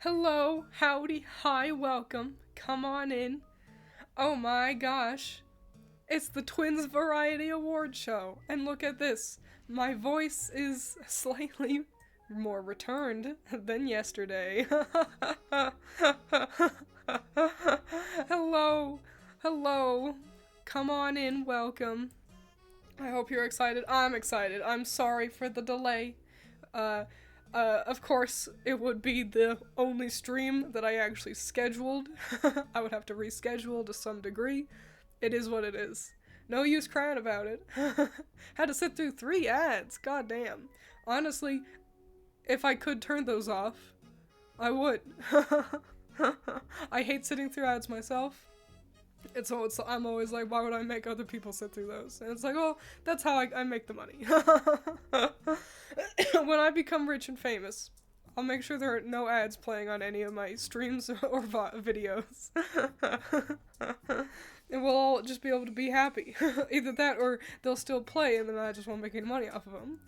Hello, howdy, hi, welcome. Come on in. Oh my gosh. It's the Twiins Variety Award Show. And look at this. My voice is slightly more returned than yesterday. Hello. Hello. Come on in, welcome. I hope you're excited. I'm excited. I'm sorry for the delay. Uh, of course, it would be the only stream that I actually scheduled. I would have to reschedule to some degree. It is what it is. No use crying about it. Had to sit through 3 ads. God damn. Honestly, if I could turn those off, I would. I hate sitting through ads myself. I'm always like, why would I make other people sit through those? And it's like, oh, that's how I make the money. When I become rich and famous, I'll make sure there are no ads playing on any of my streams or videos. And we'll all just be able to be happy. Either that or they'll still play and then I just won't make any money off of them.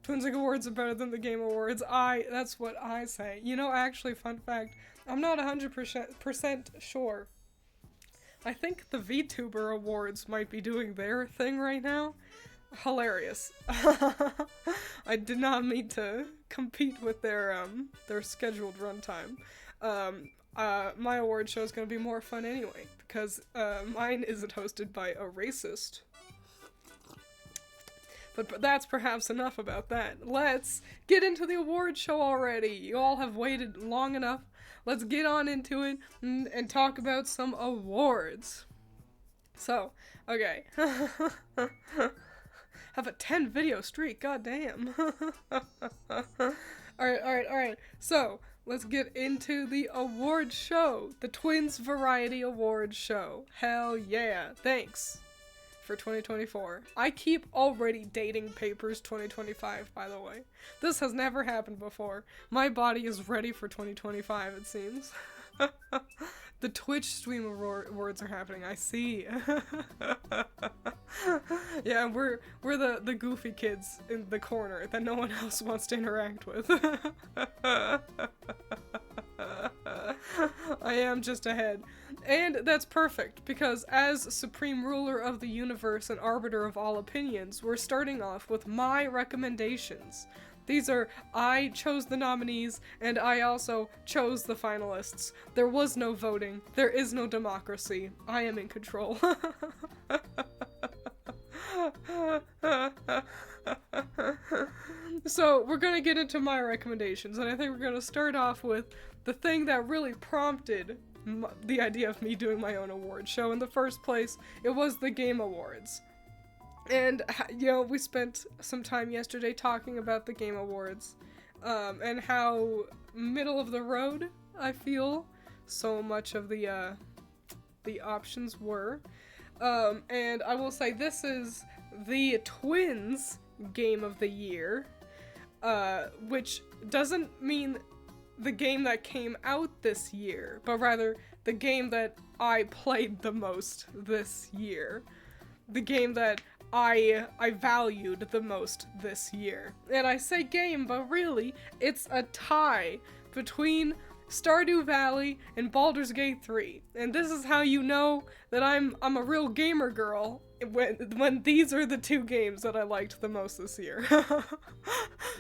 Twiins Awards are better than the Game Awards. That's what I say. You know, actually, fun fact, I'm not 100% sure. I think the VTuber Awards might be doing their thing right now. Hilarious. I did not mean to compete with their scheduled runtime. My award show is gonna be more fun anyway, because mine isn't hosted by a racist. But that's perhaps enough about that. Let's get into the award show already. You all have waited long enough. Let's get on into it and talk about some awards. So, okay. Have a 10 video streak, goddamn. Alright. So, let's get into the award show. The Twiins Variety Award Show. Hell yeah. Thanks for 2024. I keep already dating papers 2025, by the way. This has never happened before. My body is ready for 2025, it seems. The Twitch stream awards are happening, I see. Yeah, we're the goofy kids in the corner that no one else wants to interact with. I am just ahead. And that's perfect, because as supreme ruler of the universe and arbiter of all opinions, we're starting off with my recommendations. I chose the nominees, and I also chose the finalists. There was no voting. There is no democracy. I am in control. So, we're gonna get into my recommendations, and I think we're gonna start off with the thing that really prompted the idea of me doing my own award show in the first place. It was the Game Awards. And, you know, we spent some time yesterday talking about the Game Awards, and how middle of the road, I feel, so much of the options were. And I will say this is the Twiins Game of the Year, which doesn't mean the game that came out this year, but rather the game that I played the most this year. The game that I valued the most this year. And I say game, but really, it's a tie between Stardew Valley and Baldur's Gate 3. And this is how you know that I'm a real gamer girl, when these are the 2 games that I liked the most this year.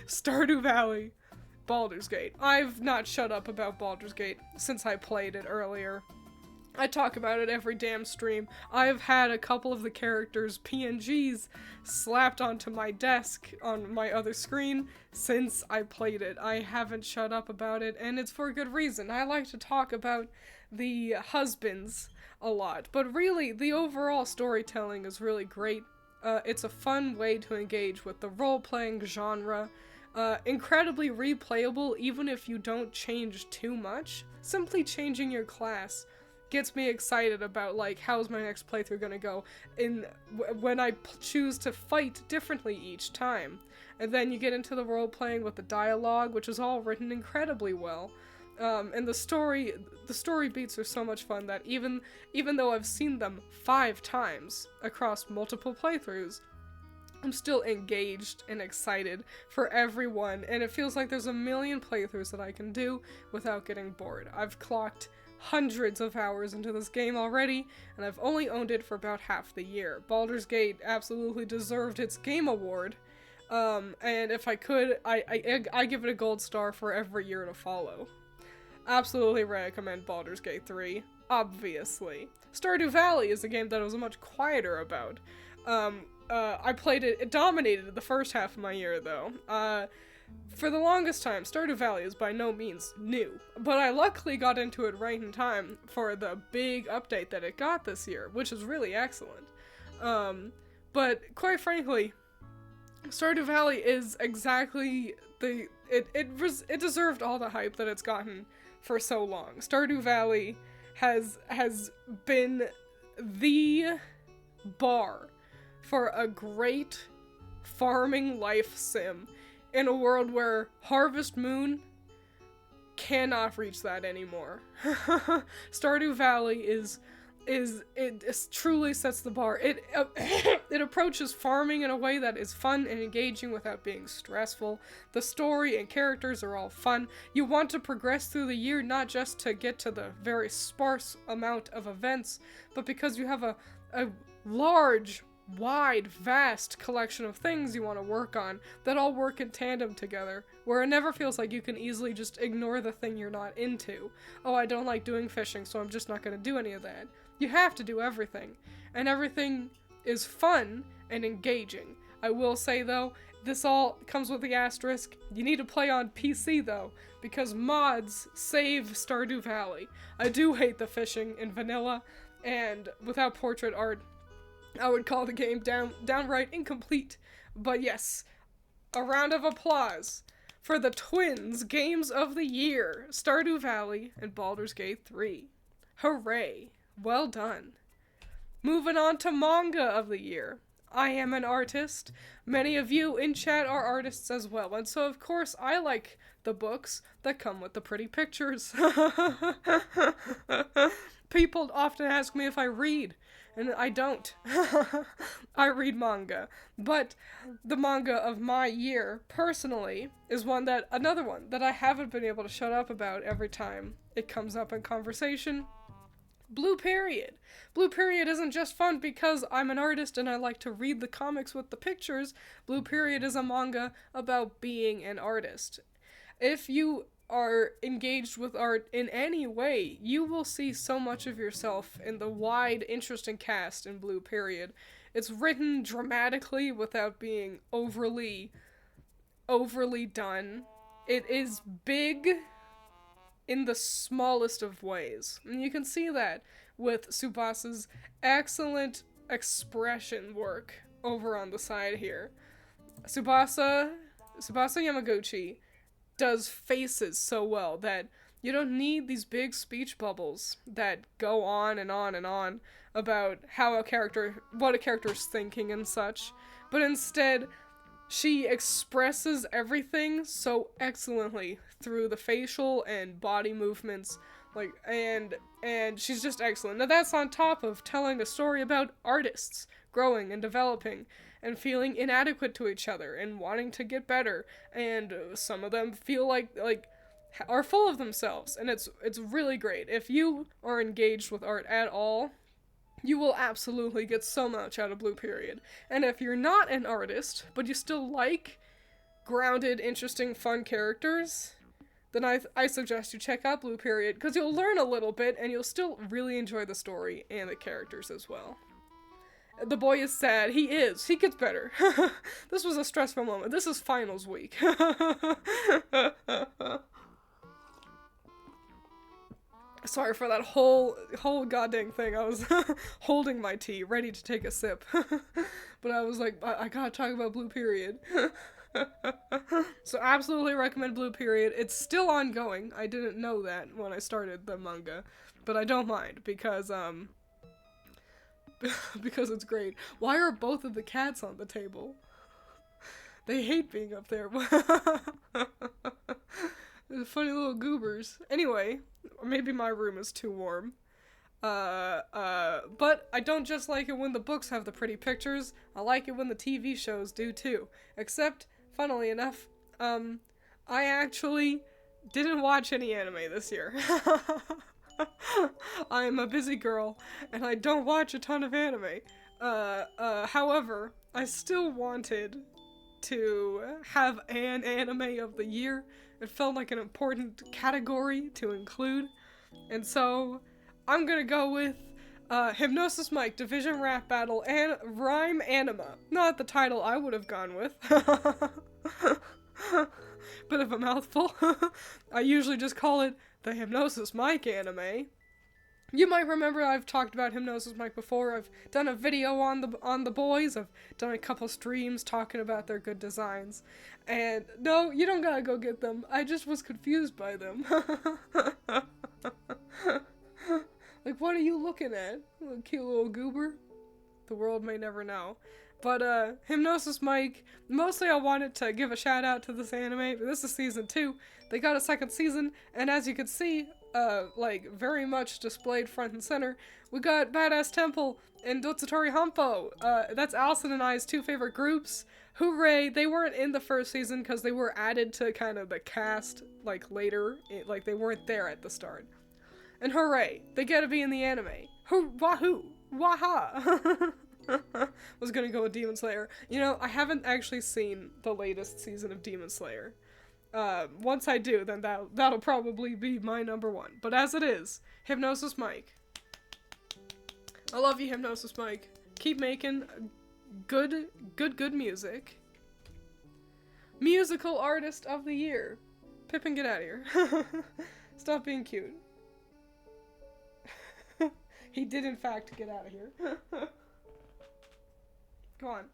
Stardew Valley, Baldur's Gate. I've not shut up about Baldur's Gate since I played it earlier. I talk about it every damn stream. I've had a couple of the characters' PNGs slapped onto my desk on my other screen since I played it. I haven't shut up about it, and it's for a good reason. I like to talk about the husbands a lot, but really, the overall storytelling is really great. It's a fun way to engage with the role-playing genre. Incredibly replayable even if you don't change too much. Simply changing your class gets me excited about, like, how's my next playthrough gonna go when I choose to fight differently each time. And then you get into the role-playing with the dialogue, which is all written incredibly well. And the story beats are so much fun that even though I've seen them 5 times across multiple playthroughs, I'm still engaged and excited for everyone, and it feels like there's a million playthroughs that I can do without getting bored. I've clocked hundreds of hours into this game already, and I've only owned it for about half the year. Baldur's Gate absolutely deserved its Game Award, and if I could, I give it a gold star for every year to follow. Absolutely recommend Baldur's Gate 3, obviously. Stardew Valley is a game that I was much quieter about. I played it, it dominated the first half of my year, though. For the longest time, Stardew Valley is by no means new, but I luckily got into it right in time for the big update that it got this year, which is really excellent. But quite frankly, Stardew Valley is exactly it deserved all the hype that it's gotten for so long. Stardew Valley has been the bar for a great farming life sim in a world where Harvest Moon cannot reach that anymore. Stardew Valley it truly sets the bar. It it approaches farming in a way that is fun and engaging without being stressful. The story and characters are all fun. You want to progress through the year not just to get to the very sparse amount of events, but because you have a large, wide, vast collection of things you want to work on that all work in tandem together, where it never feels like you can easily just ignore the thing you're not into. Oh, I don't like doing fishing, so I'm just not going to do any of that. You have to do everything, and everything is fun and engaging. I will say, though, this all comes with the asterisk. You need to play on PC, though, because mods save Stardew Valley. I do hate the fishing in vanilla, and without portrait art, I would call the game downright incomplete. But yes, a round of applause for the Twiins Games of the Year, Stardew Valley and Baldur's Gate 3. Hooray! Well done. Moving on to Manga of the Year. I am an artist. Many of you in chat are artists as well, and so of course I like the books that come with the pretty pictures. People often ask me if I read, and I don't. I read manga. But the manga of my year, personally, is another one that I haven't been able to shut up about every time it comes up in conversation. Blue Period. Blue Period isn't just fun because I'm an artist and I like to read the comics with the pictures. Blue Period is a manga about being an artist. If you are engaged with art in any way, you will see so much of yourself in the wide, interesting cast in Blue Period. It's written dramatically without being overly done. It is big in the smallest of ways. And you can see that with Tsubasa's excellent expression work over on the side here. Tsubasa Yamaguchi does faces so well that you don't need these big speech bubbles that go on and on and on about what a character is thinking and such, but instead she expresses everything so excellently through the facial and body movements, and she's just excellent. Now that's on top of telling a story about artists growing and developing and feeling inadequate to each other and wanting to get better, and some of them feel like are full of themselves, and it's really great. If you are engaged with art at all, you will absolutely get so much out of Blue Period. And if you're not an artist, but you still like grounded, interesting, fun characters, then I suggest you check out Blue Period, because you'll learn a little bit, and you'll still really enjoy the story and the characters as well. The boy is sad. He is. He gets better. This was a stressful moment. This is finals week. Sorry for that whole goddamn thing. I was holding my tea, ready to take a sip. But I was like, I gotta talk about Blue Period. So absolutely recommend Blue Period. It's still ongoing. I didn't know that when I started the manga, but I don't mind because because it's great. Why are both of the cats on the table? They hate being up there. They're funny little goobers. Anyway, maybe my room is too warm. But I don't just like it when the books have the pretty pictures. I like it when the TV shows do too. Except, funnily enough, I actually didn't watch any anime this year. I'm a busy girl, and I don't watch a ton of anime. However, I still wanted to have an anime of the year. It felt like an important category to include. And so, I'm gonna go with Hypnosis Mic Division Rap Battle and Rhyme Anima. Not the title I would have gone with. Bit of a mouthful. I usually just call it the Hypnosis Mic anime. You might remember I've talked about Hypnosis Mic before. I've done a video on the boys. I've done a couple streams talking about their good designs. And no, you don't gotta go get them. I just was confused by them. Like, what are you looking at? Little cute little goober? The world may never know. But, Hypnosis Mic, mostly I wanted to give a shout out to this anime. This is season 2. They got a second season, and as you can see, like, very much displayed front and center, we got Badass Temple and Dotsutori Hampo. That's Allison and I's 2 favorite groups. Hooray! They weren't in the first season because they were added to kind of the cast, like, later. Like, they weren't there at the start. And hooray! They get to be in the anime. Wahoo! Waha! Was gonna go with Demon Slayer. You know, I haven't actually seen the latest season of Demon Slayer. Once I do, then that'll probably be my number 1. But as it is, Hypnosis Mic. I love you, Hypnosis Mic. Keep making good music. Musical Artist of the Year. Pippin, get out of here. Stop being cute. He did, in fact, get out of here. Go on.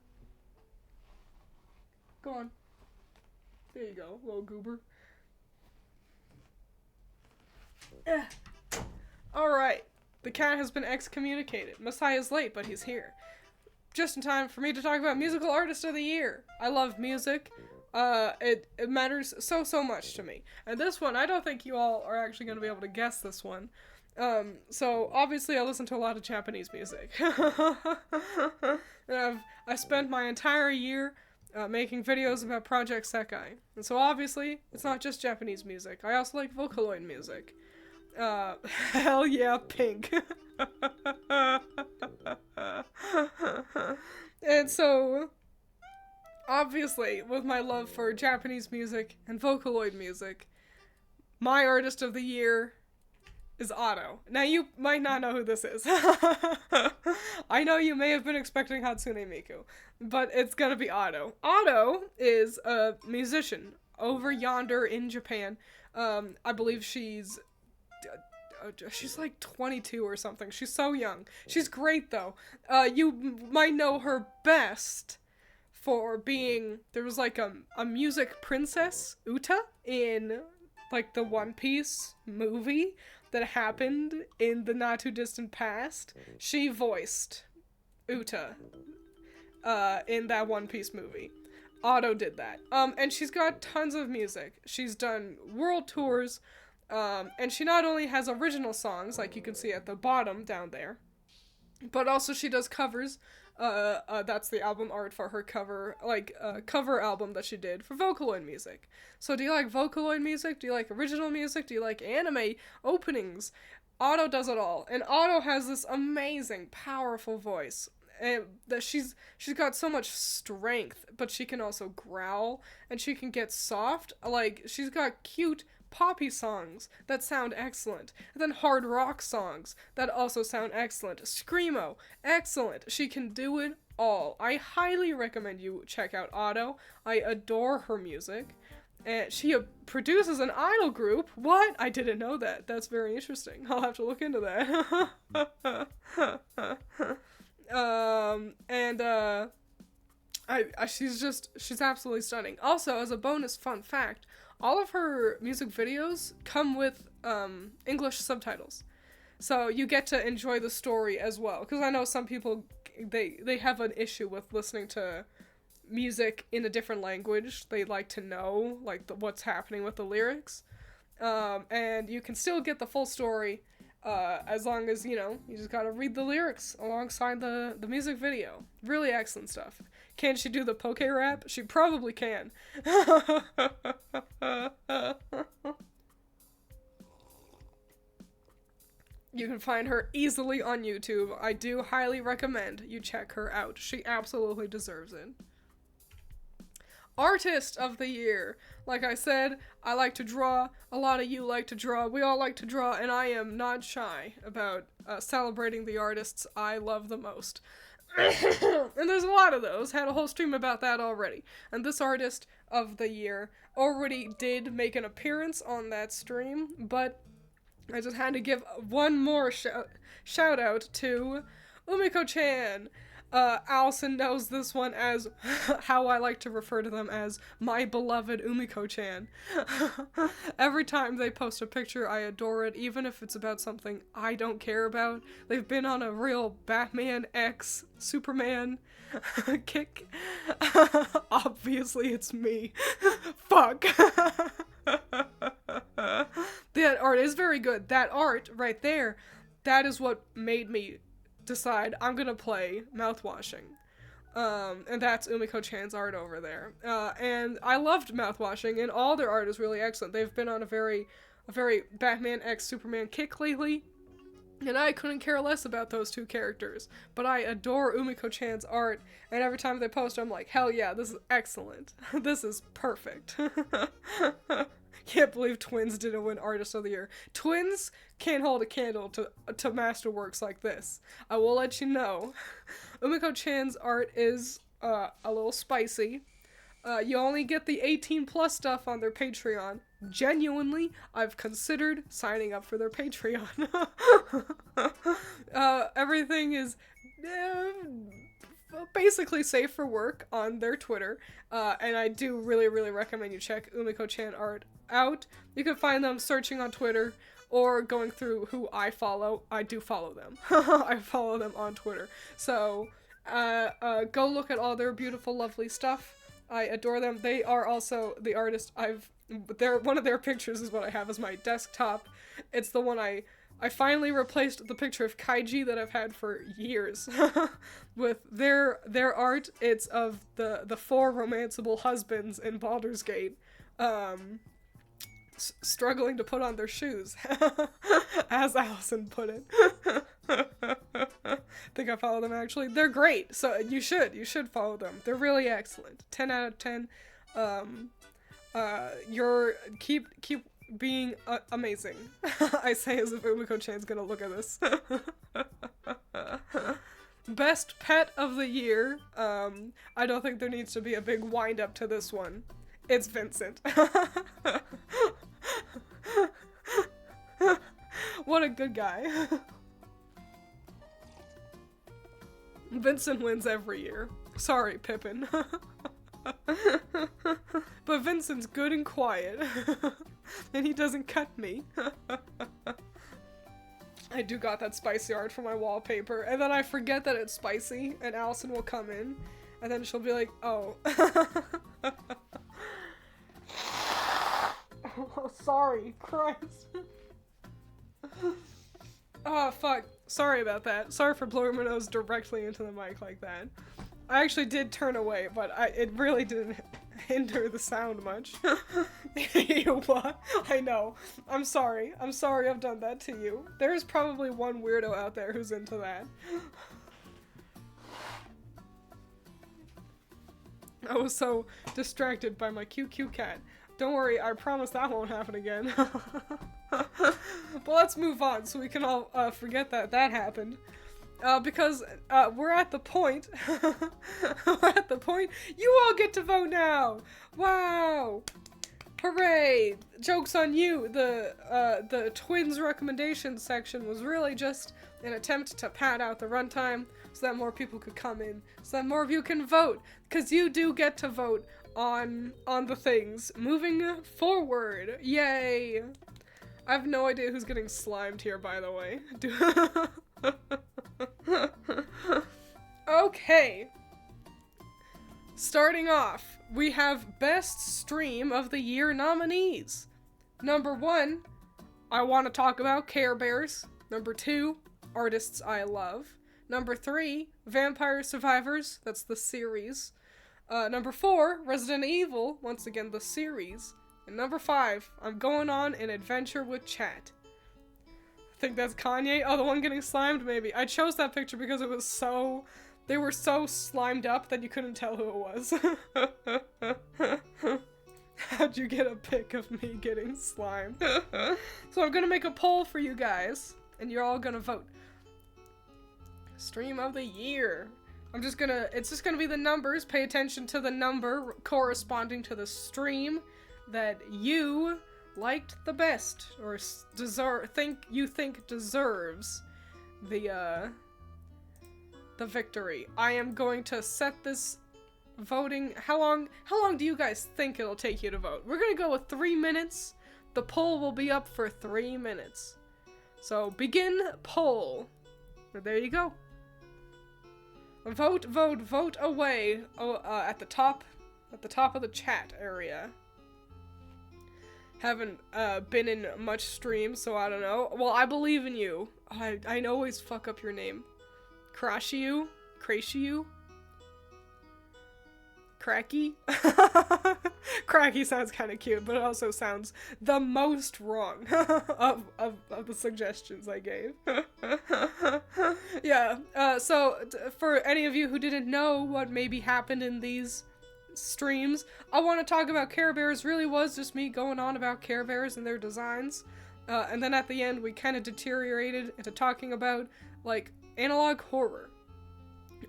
Go on. There you go, little goober. Alright. The cat has been excommunicated. Messiah's late, but he's here. Just in time for me to talk about Musical Artist of the Year. I love music. It matters so much to me. And this one, I don't think you all are actually going to be able to guess this one. So obviously I listen to a lot of Japanese music. And I spent my entire year making videos about Project Sekai. And so obviously it's not just Japanese music. I also like Vocaloid music. Hell yeah, Pink. And so obviously with my love for Japanese music and Vocaloid music, my artist of the year is Otto. Now, you might not know who this is. I know you may have been expecting Hatsune Miku, but it's gonna be Otto. Otto is a musician over yonder in Japan. I believe she's like 22 or something. She's so young. She's great, though. You might know her best for being, there was like a music princess, Uta, in like the One Piece movie that happened in the not too distant past. She voiced Uta in that One Piece movie. Otto did that. And she's got tons of music. She's done world tours, and she not only has original songs, like you can see at the bottom down there, but also she does covers. That's the album art for her cover album that she did for Vocaloid music. So do you like Vocaloid music? Do you like original music? Do you like anime openings? Otto does it all. And Otto has this amazing, powerful voice. And that she's got so much strength, but she can also growl, and she can get soft. Like, she's got cute poppy songs that sound excellent, and then hard rock songs that also sound excellent. Screamo, excellent. She can do it all. I highly recommend you check out Otto. I adore her music. And she produces an idol group. What? I didn't know that. That's very interesting. I'll have to look into that. She's absolutely stunning. Also, as a bonus fun fact, all of her music videos come with English subtitles, so you get to enjoy the story as well. Because I know some people they have an issue with listening to music in a different language. They like to know what's happening with the lyrics, and you can still get the full story As long as, you know, you just gotta read the lyrics alongside the music video. Really excellent stuff. Can she do the poke rap? She probably can. You can find her easily on YouTube. I do highly recommend you check her out. She absolutely deserves it. Artist of the year. Like I said, I like to draw. A lot of you like to draw. We all like to draw, and I am not shy about celebrating the artists I love the most. And there's a lot of those. Had a whole stream about that already. And this artist of the year already did make an appearance on that stream, but I just had to give one more shout out to Umiko-chan. Allison knows this one as how I like to refer to them as my beloved Umiko-chan. Every time they post a picture, I adore it, even if it's about something I don't care about. They've been on a real Batman x Superman kick. Obviously, it's me. Fuck. That art is very good. That art right there, that is what made me decide I'm gonna play mouthwashing. And that's Umiko-chan's art over there. And I loved mouthwashing, and all their art is really excellent. They've been on a very Batman x Superman kick lately, and I couldn't care less about those two characters. But I adore Umiko-chan's art, and every time they post, I'm like, hell yeah, this is excellent. This is perfect. Can't believe Twiins didn't win Artist of the Year. Twiins can't hold a candle to masterworks like this. I will let you know. Umiko-chan's art is a little spicy. You only get the 18+ stuff on their Patreon. Genuinely, I've considered signing up for their Patreon. Everything is basically safe for work on their Twitter, and I do really recommend you check Umiko-chan art out. You can find them searching on Twitter or going through who I follow. I do follow them. I follow them on Twitter. So go look at all their beautiful, lovely stuff. I adore them. They are also the artist one of their pictures is what I have as my desktop. It's the one I finally replaced the picture of Kaiji that I've had for years with their art. It's of the 4 romanceable husbands in Baldur's Gate, struggling to put on their shoes, as Allison put it. I think I follow them actually. They're great, so you should follow them. They're really excellent. 10 out of 10. Keep being amazing. I say as if Umiko-chan's gonna look at this. Best pet of the year. I don't think there needs to be a big wind up to this one. It's Vincent. What a good guy. Vincent wins every year. Sorry, Pippin. But Vincent's good and quiet. And he doesn't cut me. I do got that spicy art for my wallpaper, and then I forget that it's spicy, and Allison will come in, and then she'll be like, oh. Oh, sorry, Christ. Oh, fuck. Sorry about that. Sorry for blowing my nose directly into the mic like that. I actually did turn away, but it really didn't hinder the sound much. What? I know. I'm sorry. I'm sorry I've done that to you. There's probably one weirdo out there who's into that. I was so distracted by my cute cat. Don't worry, I promise that won't happen again. But let's move on so we can all forget that happened. Because we're at the point. We're at the point. You all get to vote now. Wow! Hooray! Joke's on you. The Twiins recommendation section was really just an attempt to pad out the runtime so that more people could come in, so that more of you can vote. Because you do get to vote on the things moving forward. Yay! I have no idea who's getting slimed here, by the way. Okay. Starting off, we have Best Stream of the Year nominees. Number 1, I want to talk about Care Bears. Number 2, artists I love. Number 3, Vampire Survivors, that's the series. Number 4, Resident Evil, once again the series. And number 5, I'm going on an adventure with chat. I think that's Kanye. Oh, the one getting slimed, maybe. I chose that picture because it was so... They were so slimed up that you couldn't tell who it was. How'd you get a pic of me getting slimed? So I'm gonna make a poll for you guys, and you're all gonna vote. Stream of the year. It's just gonna be the numbers. Pay attention to the number corresponding to the stream that you liked the best, or think deserves the victory. I am going to set this voting. How long do you guys think it'll take you to vote? We're gonna go with 3 minutes. The poll will be up for 3 minutes. So begin poll. There you go. Vote, vote, vote away. At the top of the chat area. Haven't been in much streams, so I don't know. Well, I believe in you. I always fuck up your name. Crashiu? Cracky? Cracky sounds kind of cute, but it also sounds the most wrong of the suggestions I gave. Yeah, so for any of you who didn't know what maybe happened in these streams, I want to talk about Care Bears. Really was just me going on about Care Bears and their designs. And then at the end, we kind of deteriorated into talking about, like, analog horror.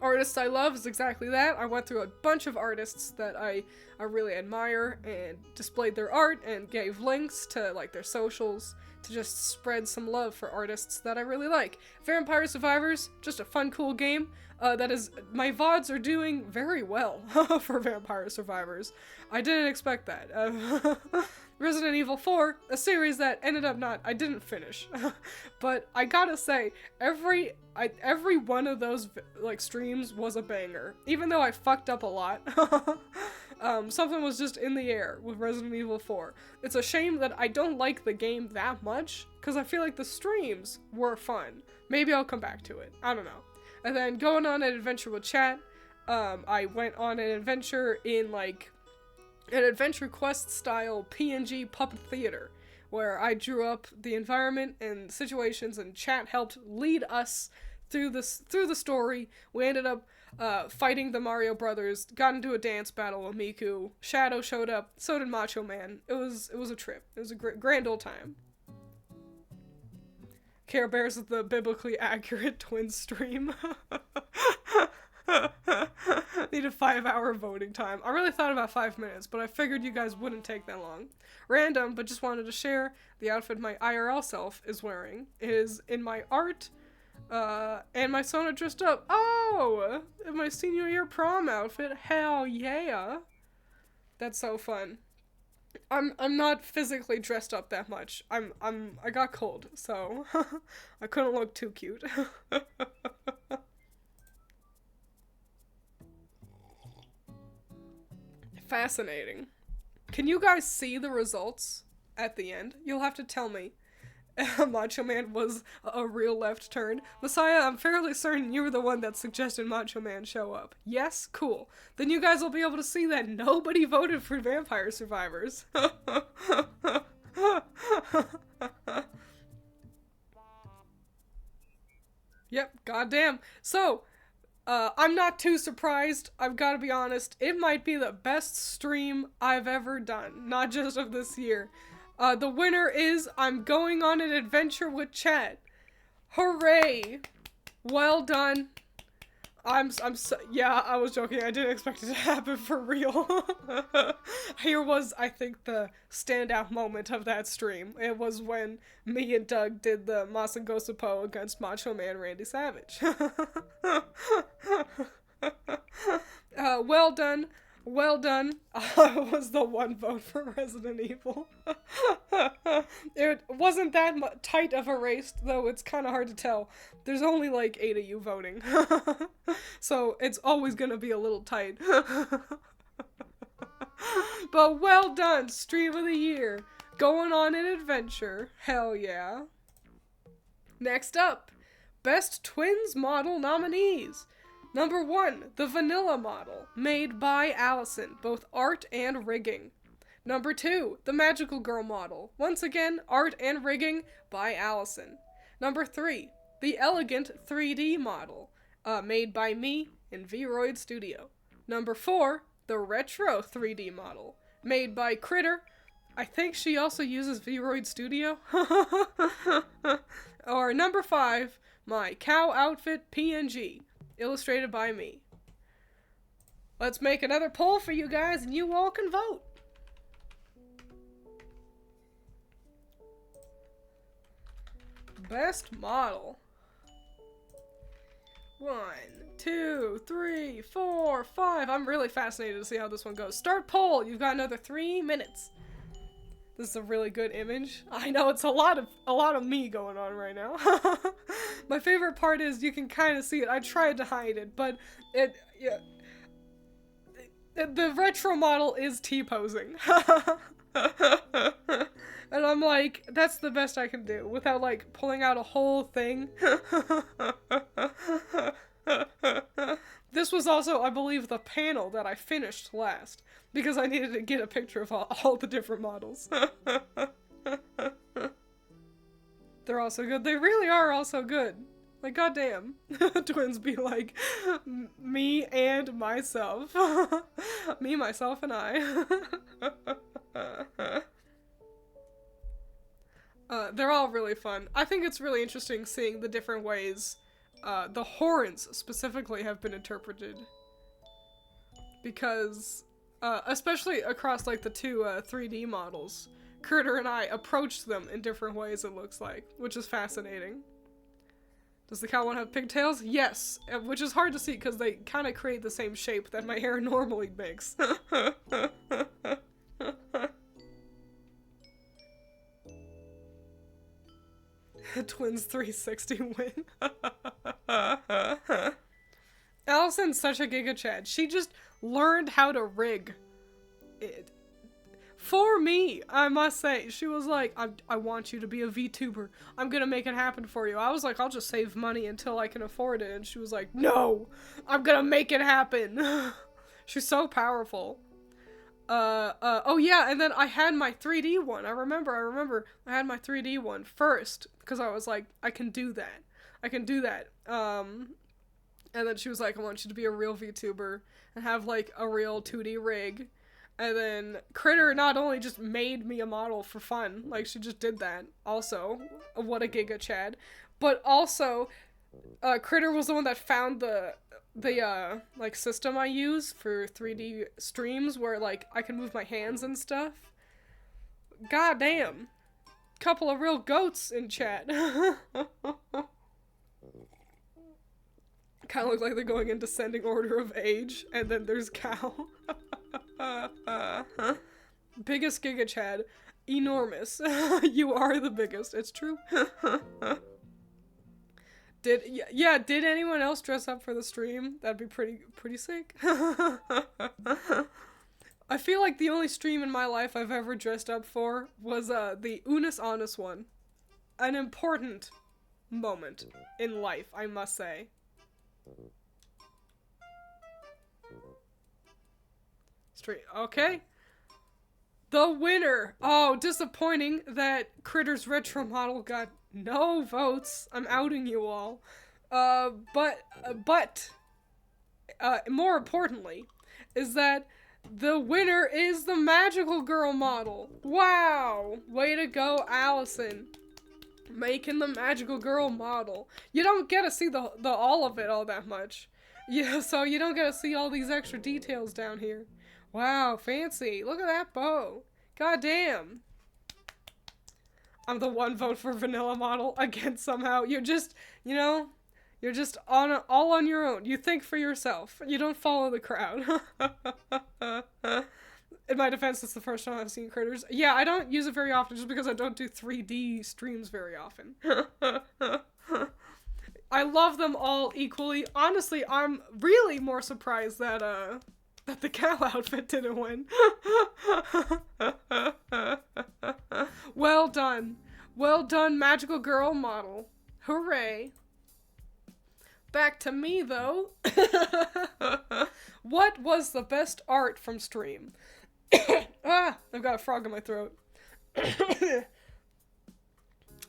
Artists I love is exactly that. I went through a bunch of artists that I really admire and displayed their art and gave links to, like, their socials to just spread some love for artists that I really like. Vampire Survivors, just a fun, cool game. My VODs are doing very well for Vampire Survivors. I didn't expect that. Resident Evil 4, a series that ended up I didn't finish. But I gotta say, every one of those, like, streams was a banger. Even though I fucked up a lot. Something was just in the air with Resident Evil 4. It's a shame that I don't like the game that much, because I feel like the streams were fun. Maybe I'll come back to it. I don't know. And then going on an adventure with chat, I went on an adventure in, like, an Adventure Quest style PNG puppet theater, where I drew up the environment and situations, and chat helped lead us through the story. We ended up fighting the Mario Brothers, got into a dance battle with Miku, Shadow showed up, so did Macho Man. It was a trip. It was a grand old time. Care Bears is the biblically accurate twin stream. Need a 5-hour voting time. I really thought about 5 minutes, but I figured you guys wouldn't take that long. Random, but just wanted to share the outfit my IRL self is wearing. It is in my art, and my Sona dressed up. Oh! In my senior year prom outfit. Hell yeah! That's so fun. I'm not physically dressed up that much. I got cold, so I couldn't look too cute. Fascinating. Can you guys see the results at the end? You'll have to tell me. Macho Man was a real left turn. Messiah, I'm fairly certain you were the one that suggested Macho Man show up. Yes? Cool. Then you guys will be able to see that nobody voted for Vampire Survivors. Yep, goddamn. So, I'm not too surprised, I've gotta be honest. It might be the best stream I've ever done, not just of this year. The winner is I'm going on an adventure with chat. Hooray! Well done. Yeah, I was joking. I didn't expect it to happen for real. Here was, I think, the standout moment of that stream. It was when me and Doug did the Masangosa Po against Macho Man Randy Savage. Well done. Well done. I was the one vote for Resident Evil. It wasn't that tight of a race, though it's kind of hard to tell. There's only like 8 of you voting. So it's always gonna be a little tight. But well done, stream of the year. Going on an adventure. Hell yeah. Next up, Best Twiins Model nominees. Number 1, the Vanilla Model, made by Allison, both art and rigging. Number 2, the Magical Girl Model, once again, art and rigging by Allison. Number 3, the Elegant 3D Model, made by me in Vroid Studio. Number 4, the Retro 3D Model, made by Critter. I think she also uses Vroid Studio. Or number 5, my cow outfit PNG, illustrated by me. Let's make another poll for you guys and you all can vote. Best model. 1, 2, 3, 4, 5. I'm really fascinated to see how this one goes. Start poll. You've got another 3 minutes. This is a really good image. I know it's a lot of me going on right now. My favorite part is you can kind of see it. I tried to hide it, but the retro model is T-posing. And I'm like, that's the best I can do without like pulling out a whole thing. This was also, I believe, the panel that I finished last because I needed to get a picture of all the different models. They're all so good. They really are all so good. Like, goddamn. Twiins be like, me and myself. Me, myself, and I. They're all really fun. I think it's really interesting seeing the different ways the horns specifically have been interpreted. Because, especially across like the two 3D models, Critter and I approached them in different ways, it looks like, which is fascinating. Does the cow one have pigtails? Yes, which is hard to see because they kind of create the same shape that my hair normally makes. Twiins 360 win. Allison's such a Giga Chad. She just learned how to rig it. For me, I must say. She was like, I want you to be a VTuber. I'm gonna make it happen for you. I was like, I'll just save money until I can afford it. And she was like, no, I'm gonna make it happen. She's so powerful. Oh yeah, and then I had my 3D one. I remember I had my 3D one first because I was like, I can do that. And then she was like, I want you to be a real VTuber and have like a real 2D rig. And then Critter not only just made me a model for fun, like she just did that also. What a Giga Chad. But also, Critter was the one that found the like system I use for 3D streams where like I can move my hands and stuff. God damn. Couple of real goats in chat. Kind of look like they're going in descending order of age, and then there's Cow. Biggest Giga Chad. Enormous. You are the biggest. It's true. Did anyone else dress up for the stream? That'd be pretty sick. I feel like the only stream in my life I've ever dressed up for was the Unis Honest one. An important moment in life, I must say. Straight. Okay. The winner! Oh, disappointing that Critter's retro model got no votes. I'm outing you all. But more importantly, is that the winner is the Magical Girl model. Wow! Way to go, Allison. Making the Magical Girl model. You don't get to see the all of it all that much. Yeah, so you don't get to see all these extra details down here. Wow, fancy. Look at that bow. God damn. I'm the one vote for vanilla model. Again, somehow. You're just, you know, you're just all on your own. You think for yourself. You don't follow the crowd. In my defense, it's the first time I've seen Critters. Yeah, I don't use it very often just because I don't do 3D streams very often. I love them all equally. Honestly, I'm really more surprised that the cow outfit didn't win. Well done. Well done, Magical Girl model. Hooray. Back to me, though. What was the best art from stream? Ah, I've got a frog in my throat.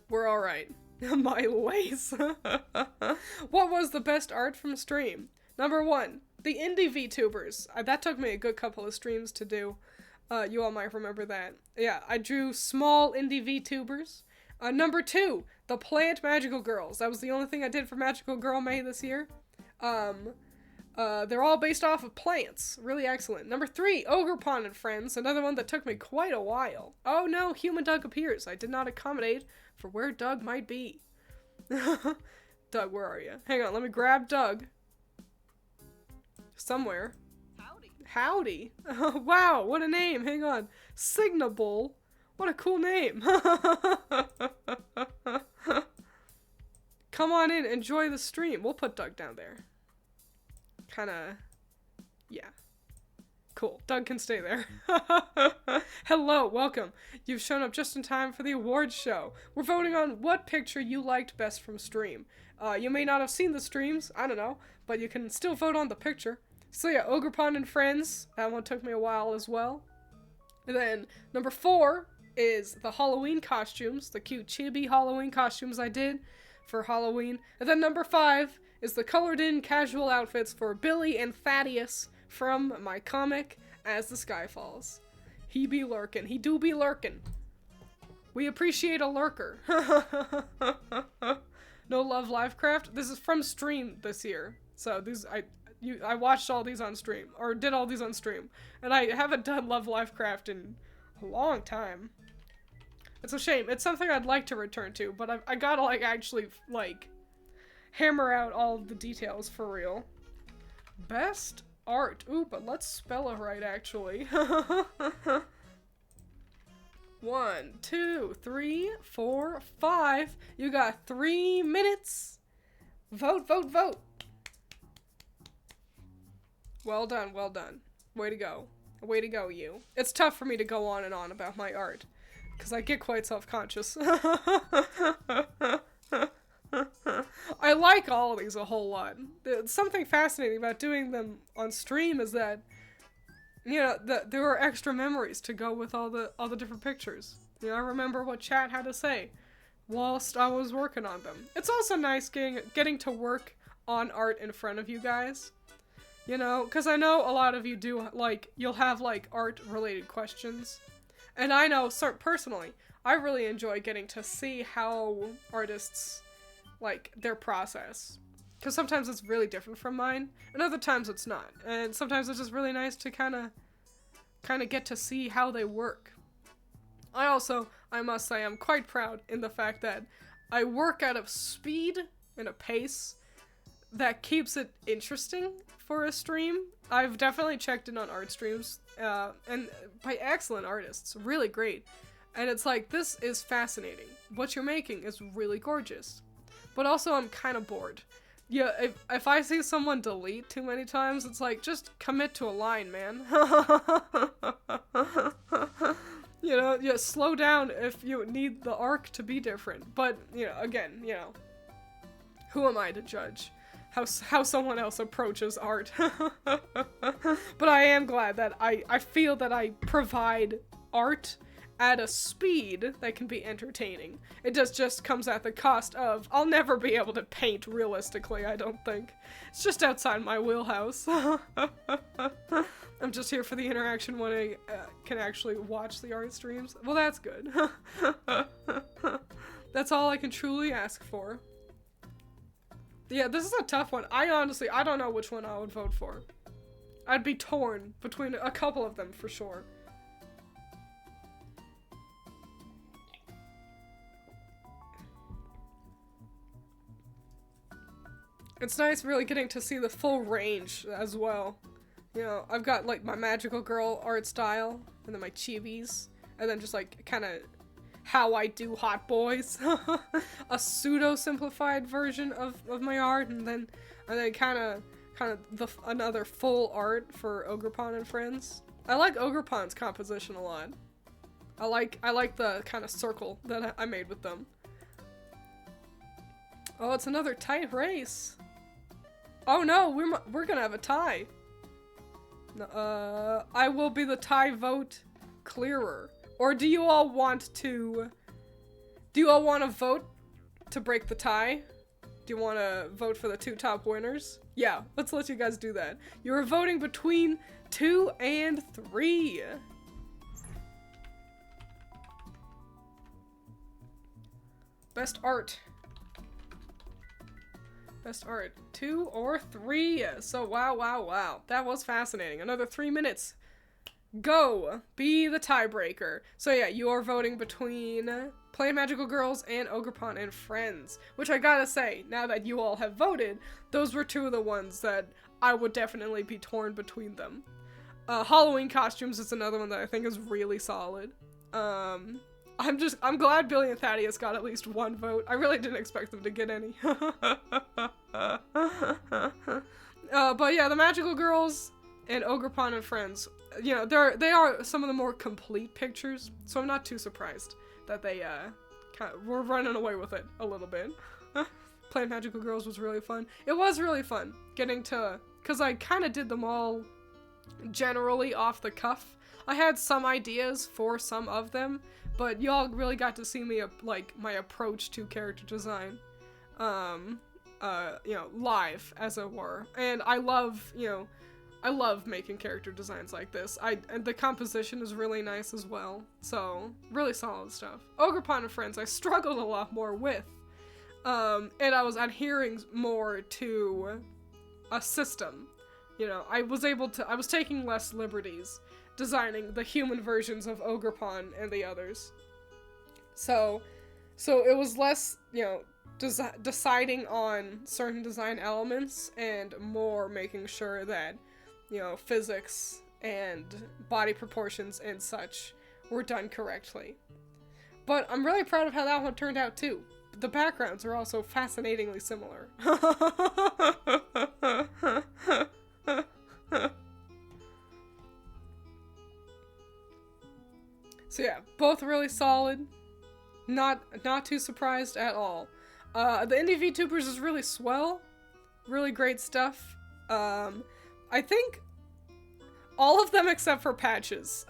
We're alright. My lace. What was the best art from stream? Number 1, the indie VTubers. That took me a good couple of streams to do. You all might remember that. Yeah, I drew small indie VTubers. Number 2, the plant magical girls. That was the only thing I did for Magical Girl May this year. They're all based off of plants. Really excellent. Number 3, Ogre Pond and Friends. Another one that took me quite a while. Oh no, Human Doug appears. I did not accommodate for where Doug might be. Doug, where are you? Hang on, let me grab Doug. Somewhere. Howdy. Howdy. Wow, what a name. Hang on. Signable. What a cool name. Come on in, enjoy the stream. We'll put Doug down there. Kinda, yeah. Cool, Doug can stay there. Hello, welcome. You've shown up just in time for the awards show. We're voting on what picture you liked best from stream. You may not have seen the streams, I don't know, but you can still vote on the picture. So yeah, Ogre Pond and Friends. That one took me a while as well. And then number 4 is the Halloween costumes, the cute chibi Halloween costumes I did for Halloween. And then number 5 is the colored in casual outfits for Billy and Thaddeus from my comic As the Sky Falls. He be lurkin'. He do be lurkin'. We appreciate a lurker. No Love Livecraft. This is from stream this year. So these I watched all these on stream, or did all these on stream, and I haven't done Love Livecraft in a long time. It's a shame. It's something I'd like to return to, but I gotta like actually like hammer out all of the details for real. Best art. Ooh, but let's spell it right actually. 1, 2, 3, 4, 5. You got 3 minutes. Vote, vote, vote. Well done, well done. Way to go. Way to go, you. It's tough for me to go on and on about my art, because I get quite self-conscious. I like all of these a whole lot. Something fascinating about doing them on stream is that, you know, there are extra memories to go with all the different pictures. You know, I remember what chat had to say whilst I was working on them. It's also nice getting to work on art in front of you guys. You know, because I know a lot of you do, like, you'll have, like, art-related questions. And I know, personally, I really enjoy getting to see how artists, like, their process. Because sometimes it's really different from mine, and other times it's not. And sometimes it's just really nice to kind of get to see how they work. I must say, I'm quite proud in the fact that I work at a speed and a pace that keeps it interesting for a stream. I've definitely checked in on art streams, and by excellent artists, really great. And it's like, this is fascinating. What you're making is really gorgeous. But also, I'm kind of bored. Yeah, if I see someone delete too many times, it's like, just commit to a line, man. You know, yeah, slow down if you need the arc to be different. But, you know, again, you know, who am I to judge how someone else approaches art? But I am glad that I feel that I provide art at a speed that can be entertaining. It just comes at the cost of, I'll never be able to paint realistically, I don't think. It's just outside my wheelhouse. I'm just here for the interaction when I can actually watch the art streams. Well, that's good. That's all I can truly ask for. Yeah, this is a tough one. I don't know which one I would vote for. I'd be torn between a couple of them for sure. It's nice really getting to see the full range as well. You know, I've got like my magical girl art style, and then my chibis, and then just like kind of how I do hot boys. A pseudo simplified version of my art, and then kind of another full art for Ogre Pond and Friends. I like Ogre Pond's composition a lot. I like the kind of circle that I made with them. Oh, it's another tight race. Oh no, we're gonna have a tie. I will be the tie vote clearer. Or do you all want to vote to break the tie? Do you want to vote for the 2 top winners? Yeah, let's let you guys do that. You were voting between 2 and 3. Best art. Best art. 2 or 3. So wow. That was fascinating. Another 3 minutes. Go! Be the tiebreaker. So yeah, you are voting between Play Magical Girls and Ogerpon and Friends. Which I gotta say, now that you all have voted, those were 2 of the ones that I would definitely be torn between them. Halloween Costumes is another one that I think is really solid. I'm glad Billy and Thaddeus got at least 1 vote. I really didn't expect them to get any. But yeah, the Magical Girls and Ogerpon and Friends, you know, they are some of the more complete pictures, so I'm not too surprised that they were running away with it a little bit. Playing Magical Girls was really fun. It was really fun getting to, because I kind of did them all generally off the cuff. I had some ideas for some of them, but y'all really got to see me, like, my approach to character design, you know, live, as it were. And I love, you know, I love making character designs like this. And the composition is really nice as well. So, really solid stuff. Ogerpon and Friends I struggled a lot more with. And I was adhering more to a system. You know, I was taking less liberties designing the human versions of Ogerpon and the others. So it was less, you know, deciding on certain design elements and more making sure that, you know, physics and body proportions and such were done correctly. But I'm really proud of how that one turned out too. The backgrounds are also fascinatingly similar. So yeah, both really solid. Not too surprised at all. The indie VTubers is really swell. Really great stuff. I think all of them except for Patches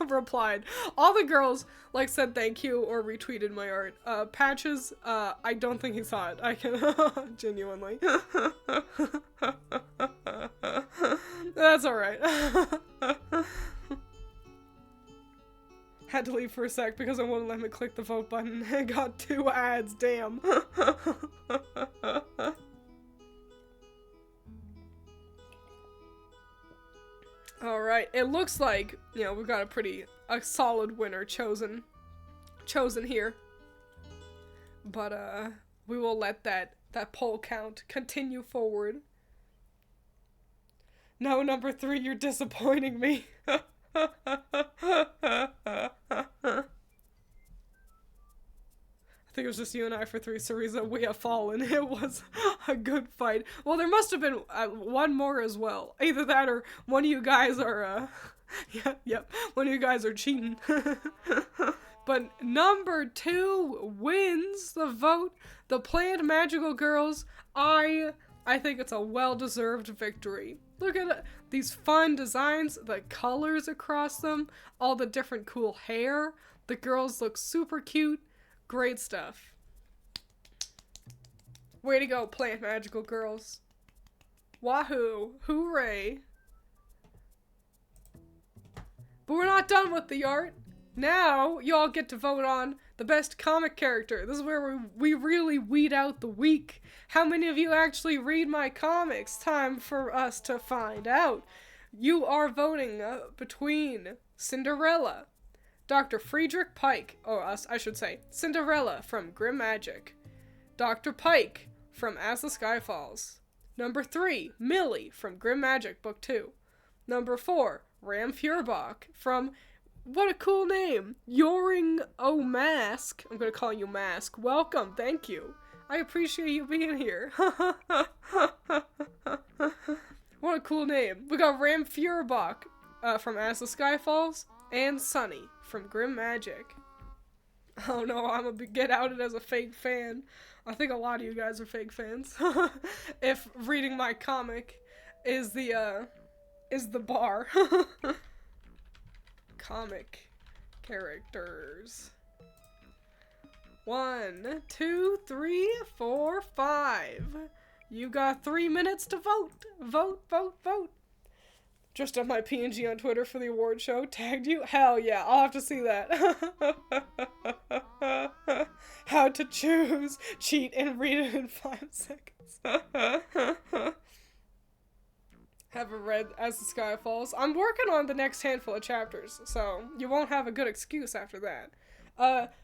replied. All the girls, like, said thank you or retweeted my art. Patches, I don't think he saw it. I can genuinely. That's alright. Had to leave for a sec because I wouldn't let me click the vote button. I got 2 ads, damn. Alright, it looks like, you know, we've got a solid winner chosen here. But, we will let that poll count continue forward. No, number 3, you're disappointing me. I think it was just you and I for 3, Cereza. We have fallen. It was a good fight. Well, there must have been 1 more as well. Either that or one of you guys are, yep, one of you guys are cheating. But number 2 wins the vote. The Planned Magical Girls. I think it's a well-deserved victory. Look at these fun designs, the colors across them, all the different cool hair. The girls look super cute. Great stuff. Way to go, Plant Magical Girls. Wahoo. Hooray. But we're not done with the art. Now, y'all get to vote on the best comic character. This is where we really weed out the weak. How many of you actually read my comics? Time for us to find out. You are voting between Cinderella, Dr. Friedrich Pike, or I should say, Cinderella from Grim Magic, Dr. Pike from As the Sky Falls, number 3, Millie from Grim Magic Book 2, number 4, Ram Furbach from, what a cool name, Yoring O Mask, I'm gonna call you Mask, welcome, thank you, I appreciate you being here. What a cool name. We got Ram Furbach from As the Sky Falls, and Sunny from Grim Magic. Oh no, I'm gonna get outed as a fake fan. I think a lot of you guys are fake fans. If reading my comic is the bar. Comic characters. 1, 2, 3, 4, 5. You got 3 minutes to vote. Vote, vote, vote. Just up my PNG on Twitter for the award show. Tagged you? Hell yeah, I'll have to see that. How to choose, cheat, and read it in 5 seconds. Haven't read As the Sky Falls. I'm working on the next handful of chapters, so you won't have a good excuse after that.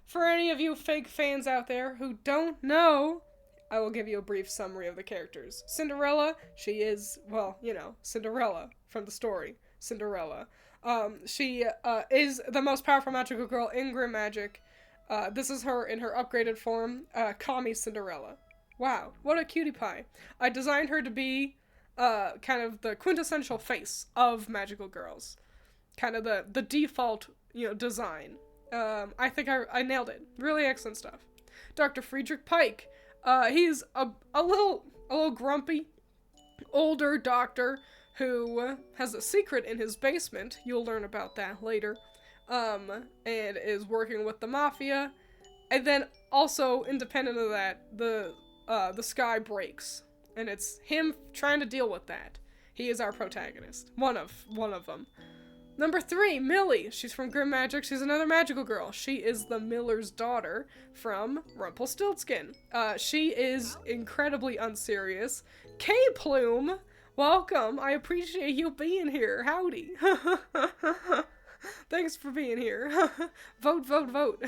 For any of you fake fans out there who don't know, I will give you a brief summary of the characters. Cinderella, she is, well, you know, Cinderella from the story. Cinderella. She is the most powerful magical girl in Grim Magic. This is her in her upgraded form, Kami Cinderella. Wow, what a cutie pie. I designed her to be kind of the quintessential face of magical girls. Kind of the default, you know, design. I think I nailed it. Really excellent stuff. Dr. Friedrich Pike. He's a little grumpy, older doctor who has a secret in his basement. You'll learn about that later. And is working with the mafia. And then also, independent of that, the sky breaks. And it's him trying to deal with that. He is our protagonist. One of them. Number 3, Millie. She's from Grim Magic. She's another magical girl. She is the miller's daughter from Rumpelstiltskin. She is incredibly unserious. K-Plume, welcome. I appreciate you being here. Howdy. Thanks for being here. Vote, vote, vote.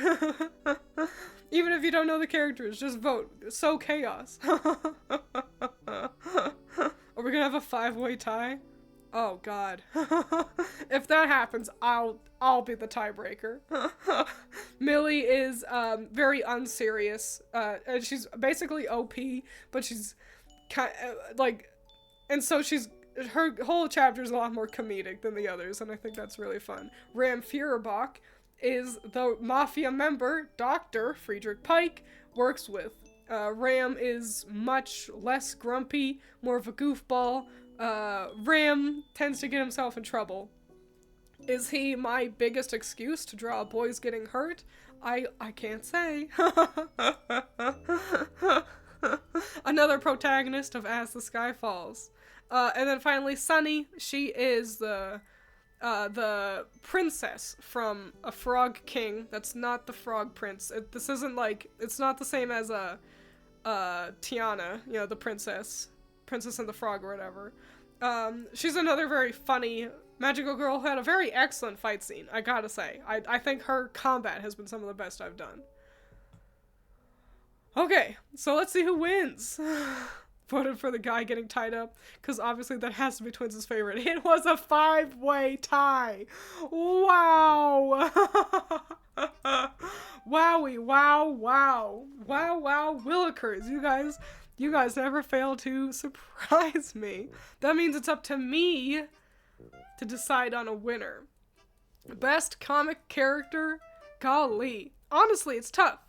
Even if you don't know the characters, just vote. So chaos. Are we gonna have a 5-way tie? Oh god. If that happens, I'll be the tiebreaker. Millie is very unserious. And she's basically OP, but she's and so her whole chapter is a lot more comedic than the others, and I think that's really fun. Ram Feuerbach is the mafia member Dr. Friedrich Pike works with. Ram is much less grumpy, more of a goofball. Ram tends to get himself in trouble. Is he my biggest excuse to draw boys getting hurt? I can't say. Another protagonist of As the Sky Falls. And then finally Sunny, she is the princess from a frog king. That's not the frog prince. This isn't like, it's not the same as Tiana, you know, the Princess and the Frog or whatever. She's another very funny magical girl who had a very excellent fight scene, I gotta say. I think her combat has been some of the best I've done. Okay, so let's see who wins. Voted for the guy getting tied up, because obviously that has to be Twiins' favorite. It was a 5-way tie. Wow. Wowie, wow, wow. Wow, wow, Willikers. You guys never fail to surprise me. That means it's up to me to decide on a winner. Best comic character? Golly. Honestly, it's tough.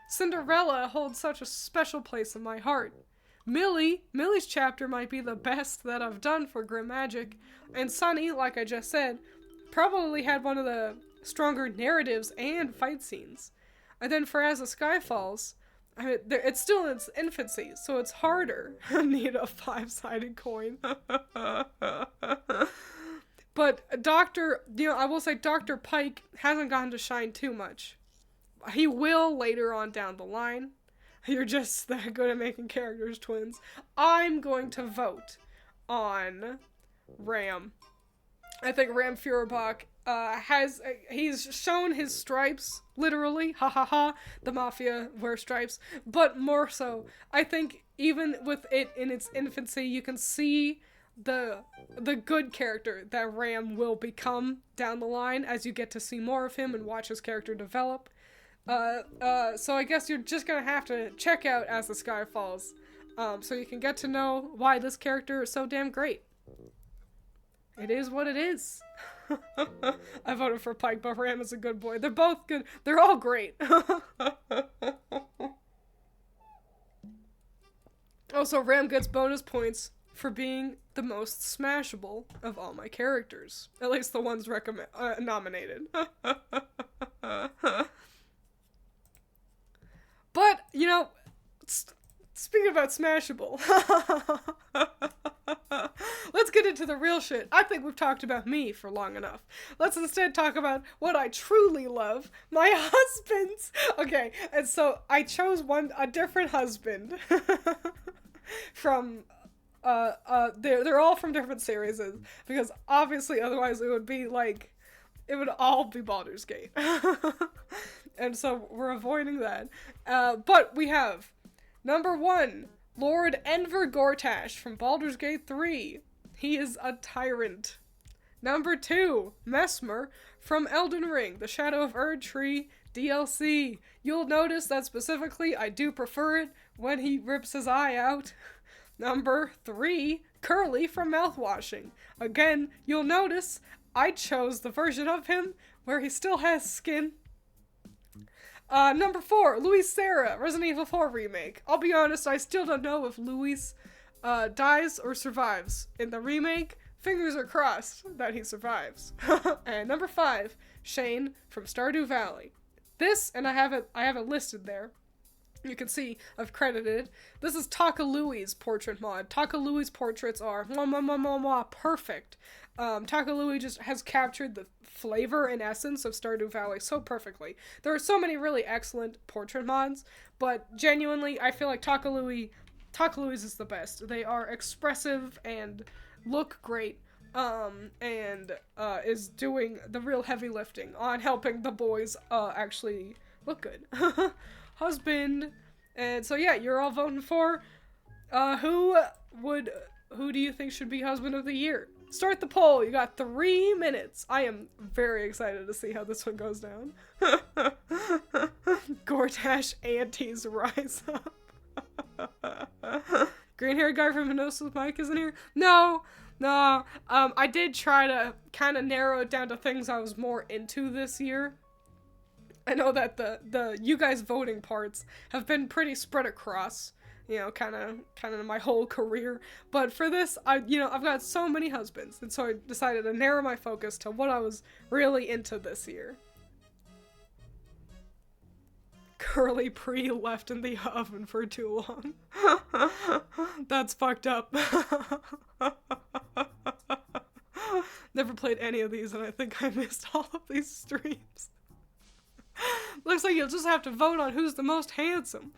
Cinderella holds such a special place in my heart. Millie's chapter might be the best that I've done for Grim Magic, and Sunny, like I just said, probably had one of the stronger narratives and fight scenes. And then for As the Sky Falls, I mean, it's still in its infancy, so it's harder. I need a 5-sided coin. But I will say Dr. Pike hasn't gotten to shine too much. He will later on down the line. You're just that good at making characters, Twiins. I'm going to vote on Ram. I think Ram Feuerbach he's shown his stripes, literally, ha ha ha, the mafia wear stripes, but more so, I think even with it in its infancy, you can see the good character that Ram will become down the line as you get to see more of him and watch his character develop. So I guess you're just gonna have to check out As the Sky Falls, so you can get to know why this character is so damn great. It is what it is. I voted for Pike, but Ram is a good boy. They're both good. They're all great. Also, Ram gets bonus points for being the most smashable of all my characters. At least the ones nominated. But, you know, speaking about smashable, let's get into the real shit. I think we've talked about me for long enough. Let's instead talk about what I truly love, my husbands. Okay, and so I chose a different husband from, they're all from different series, because obviously otherwise it would be like, it would all be Baldur's Gate. And so we're avoiding that. But we have number 1, Lord Enver Gortash from Baldur's Gate 3. He is a tyrant. Number 2, Mesmer from Elden Ring, the Shadow of Erdtree DLC. You'll notice that specifically I do prefer it when he rips his eye out. Number 3, Curly from Mouthwashing. Again, you'll notice I chose the version of him where he still has skin. Number 4, Luis Serra, Resident Evil 4 Remake. I'll be honest, I still don't know if Luis dies or survives in the remake. Fingers are crossed that he survives. And number 5, Shane from Stardew Valley. This, and I have it listed there. You can see I've credited. This is Taka Louie's portrait mod. Taka Louie's portraits are perfect. Taka Louie just has captured the flavor and essence of Stardew Valley so perfectly. There are so many really excellent portrait mods, but genuinely, I feel like Taka Louie's is the best. They are expressive and look great, and is doing the real heavy lifting on helping the boys actually look good. Husband. And so yeah, you're all voting for who do you think should be husband of the year? Start the poll. You got 3 minutes. I am very excited to see how this one goes down. Gortash antis rise up. Green haired guy from Hinosa's Mike isn't here? No. I did try to kind of narrow it down to things I was more into this year. I know that the you guys voting parts have been pretty spread across, you know, kind of my whole career. But for this, I've got so many husbands, and so I decided to narrow my focus to what I was really into this year. Curly Pre left in the oven for too long. That's fucked up. Never played any of these, and I think I missed all of these streams. Looks like you'll just have to vote on who's the most handsome.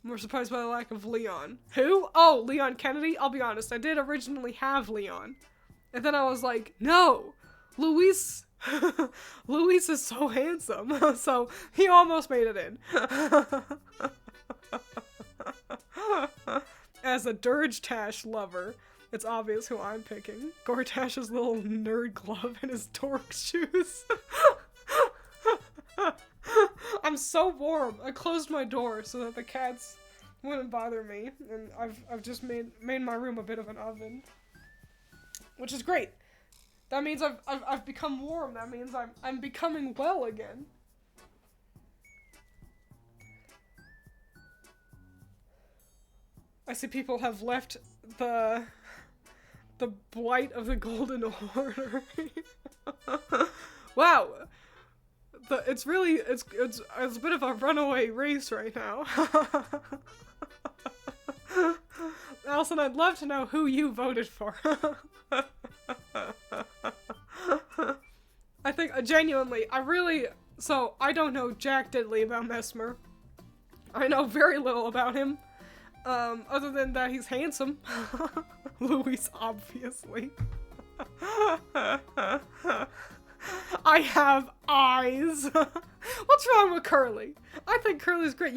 More surprised by the lack of Leon. Who? Oh, Leon Kennedy? I'll be honest, I did originally have Leon. And then I was like, no, Luis is so handsome. So he almost made it in. As a Dirge-Tash lover, it's obvious who I'm picking. Gortash's little nerd glove and his dork shoes. I'm so warm. I closed my door so that the cats wouldn't bother me, and I've just made my room a bit of an oven, which is great. That means I've become warm. That means I'm becoming well again. I see people have left the Blight of the Golden Order. Wow. It's a bit of a runaway race right now. Allison, I'd love to know who you voted for. I think, genuinely, so I don't know jack diddly about Mesmer. I know very little about him. Other than that he's handsome. Luis, obviously. I have eyes. What's wrong with Curly? I think Curly's great.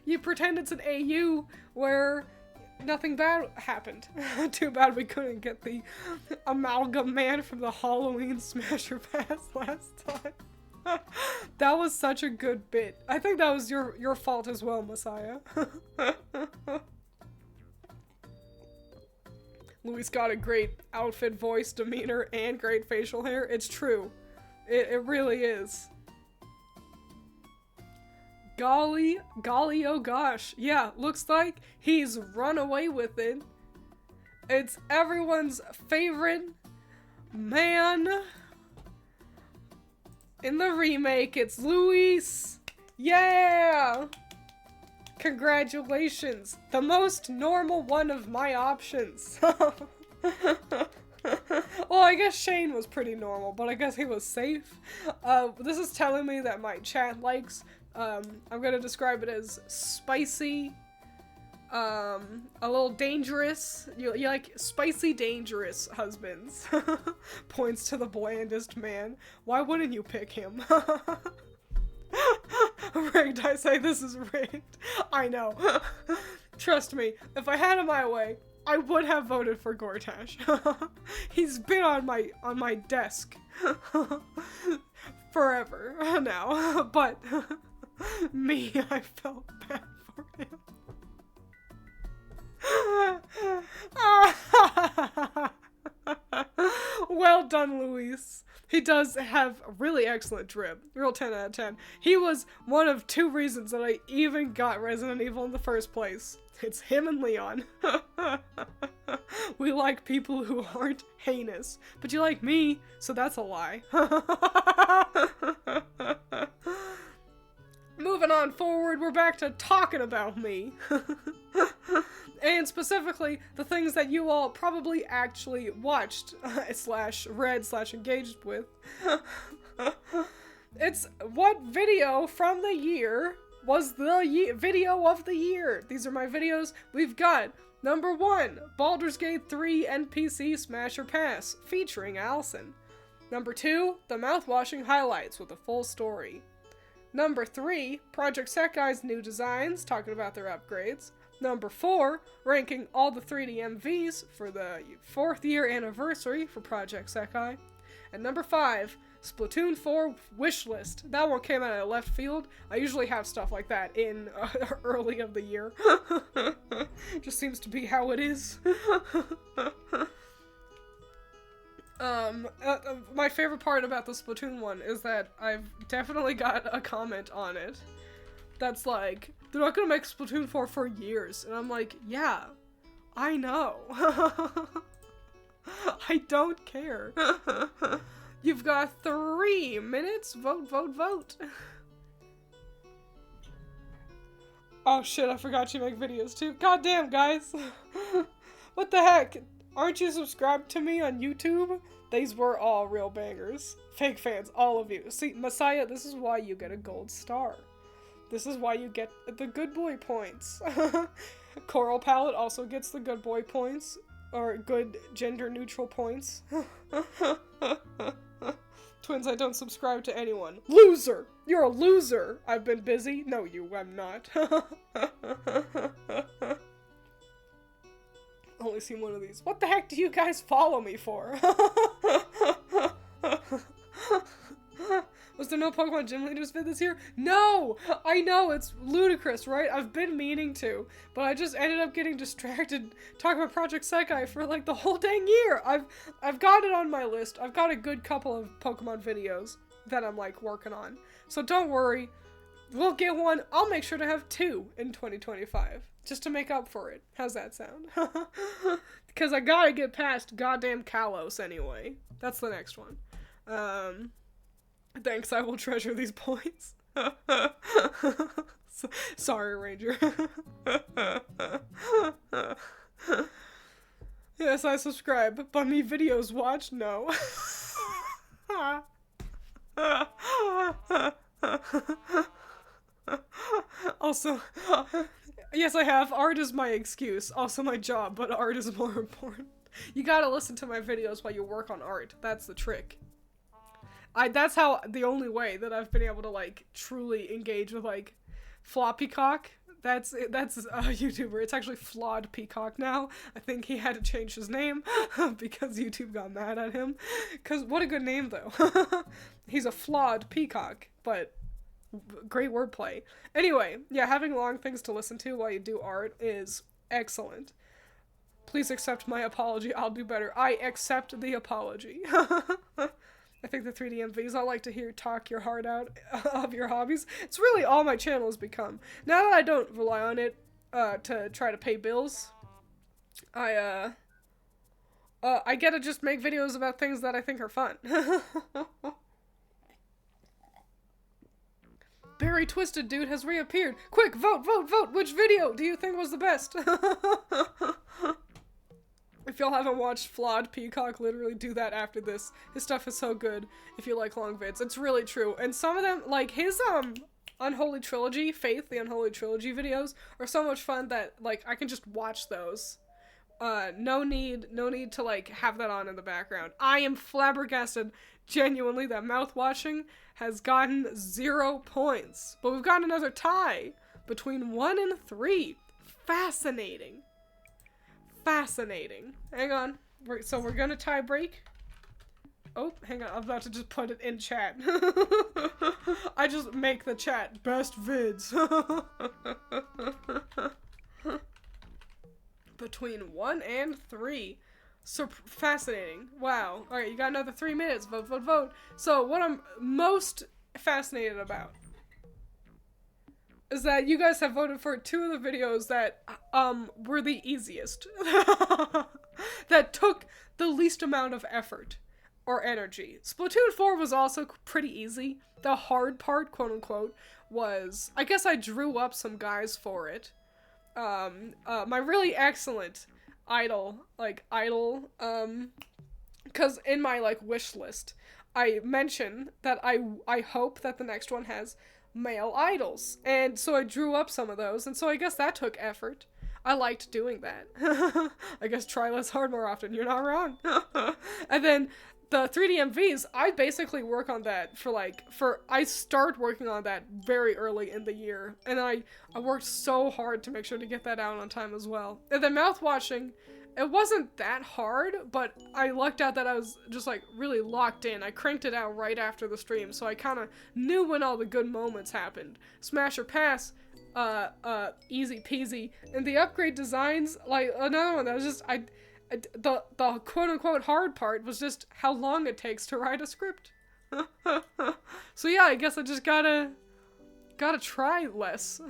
You pretend it's an AU where nothing bad happened. Too bad we couldn't get the amalgam man from the Halloween Smasher Pass last time. That was such a good bit. I think that was your fault as well, Messiah. Louis got a great outfit, voice, demeanor, and great facial hair. It's true. It really is. Golly, oh gosh. Yeah, looks like he's run away with it. It's everyone's favorite man. In the remake, it's Luis. Yeah! Congratulations. The most normal one of my options. Well, I guess Shane was pretty normal, but I guess he was safe. This is telling me that my chat likes, I'm gonna describe it as spicy, a little dangerous. You like spicy, dangerous husbands. Points to the blandest man. Why wouldn't you pick him? Rigged, I say this is rigged. I know. Trust me, if I had it my way, I would have voted for Gortash. He's been on my desk forever now, but me, I felt bad for him. Well done, Luis. He does have a really excellent drip. Real 10 out of 10. He was one of 2 reasons that I even got Resident Evil in the first place. It's him and Leon. We like people who aren't heinous. But you like me, so that's a lie. Moving on forward, we're back to talking about me. And specifically, the things that you all probably actually watched, slash read, slash engaged with. It's what video from the year was the video of the year. These are my videos. We've got number 1, Baldur's Gate 3 NPC Smash or Pass, featuring Allison. Number 2, the mouthwashing highlights with a full story. Number 3, Project Sekai's new designs, talking about their upgrades. Number 4, ranking all the 3D MVs for the 4th year anniversary for Project Sekai. And number 5, Splatoon 4 wishlist. That one came out of left field. I usually have stuff like that in early of the year. Just seems to be how it is. My favorite part about the Splatoon one is that I've definitely got a comment on it that's like, they're not gonna make Splatoon 4 for years. And I'm like, yeah, I know. I don't care. You've got 3 minutes. Vote, vote, vote. Oh shit, I forgot you make videos too. Goddamn, guys. What the heck? Aren't you subscribed to me on YouTube? These were all real bangers. Fake fans, all of you. See, Messiah, this is why you get a gold star. This is why you get the good boy points. Coral Palette also gets the good boy points. Or good gender neutral points. Twins, I don't subscribe to anyone. Loser! You're a loser! I've been busy. No, you, I'm not. Only seen one of these. What the heck do you guys follow me for? Was there no Pokemon Gym Leaders vid this year? No! I know, it's ludicrous, right? I've been meaning to, but I just ended up getting distracted talking about Project Sekai for like the whole dang year. I've got it on my list. I've got a good couple of Pokemon videos that I'm like working on. So don't worry. We'll get one. I'll make sure to have 2 in 2025. Just to make up for it. How's that sound? Because I gotta get past goddamn Kalos anyway. That's the next one. Thanks, I will treasure these points. Sorry, Ranger. Yes, I subscribe, but me videos watch? No. Also, yes, I have. Art is my excuse. Also my job, but art is more important. You gotta listen to my videos while you work on art. That's the trick. That's how, the only way that I've been able to, like, truly engage with, like, Floppy Cock. That's a YouTuber. It's actually Flawed Peacock now. I think he had to change his name because YouTube got mad at him. Because what a good name, though. He's a flawed peacock, but great wordplay. Anyway, yeah, having long things to listen to while you do art is excellent. Please accept my apology. I'll do better. I accept the apology. I think the 3D MVs, I like to hear talk your heart out of your hobbies. It's really all my channel has become. Now that I don't rely on it to try to pay bills, I get to just make videos about things that I think are fun. Barry Twisted Dude has reappeared. Quick, vote, vote, vote! Which video do you think was the best? If y'all haven't watched Flawed Peacock, literally do that after this. His stuff is so good if you like long vids. It's really true. And some of them, like his Unholy Trilogy, Faith, the Unholy Trilogy videos are so much fun that like I can just watch those. No need to like have that on in the background. I am flabbergasted genuinely that mouth washing has gotten 0 points. But we've got another tie between 1 and 3. Fascinating. Fascinating. Hang on. So we're gonna tie break. Oh, hang on. I'm about to just put it in chat. I just make the chat best vids. Between 1 and 3. So fascinating. Wow. Alright, you got another 3 minutes. Vote, vote, vote. So what I'm most fascinated about is that you guys have voted for 2 of the videos that were the easiest. That took the least amount of effort or energy. Splatoon 4 was also pretty easy. The hard part, quote unquote, was, I guess I drew up some guys for it. My really excellent idol, cause in my, like, wish list, I mention that I hope that the next one has male idols, and so I drew up some of those, and so I guess that took effort. I liked doing that. I guess try less hard more often, you're not wrong. And then the 3D MVs, I basically work on that I start working on that very early in the year, and I worked so hard to make sure to get that out on time as well. And then mouthwashing, it wasn't that hard, but I lucked out that I was just like really locked in. I cranked it out right after the stream, so I kind of knew when all the good moments happened. Smash or pass, easy peasy. And the upgrade designs, like another one that was just, the quote-unquote hard part was just how long it takes to write a script. So yeah, I guess I just gotta try less.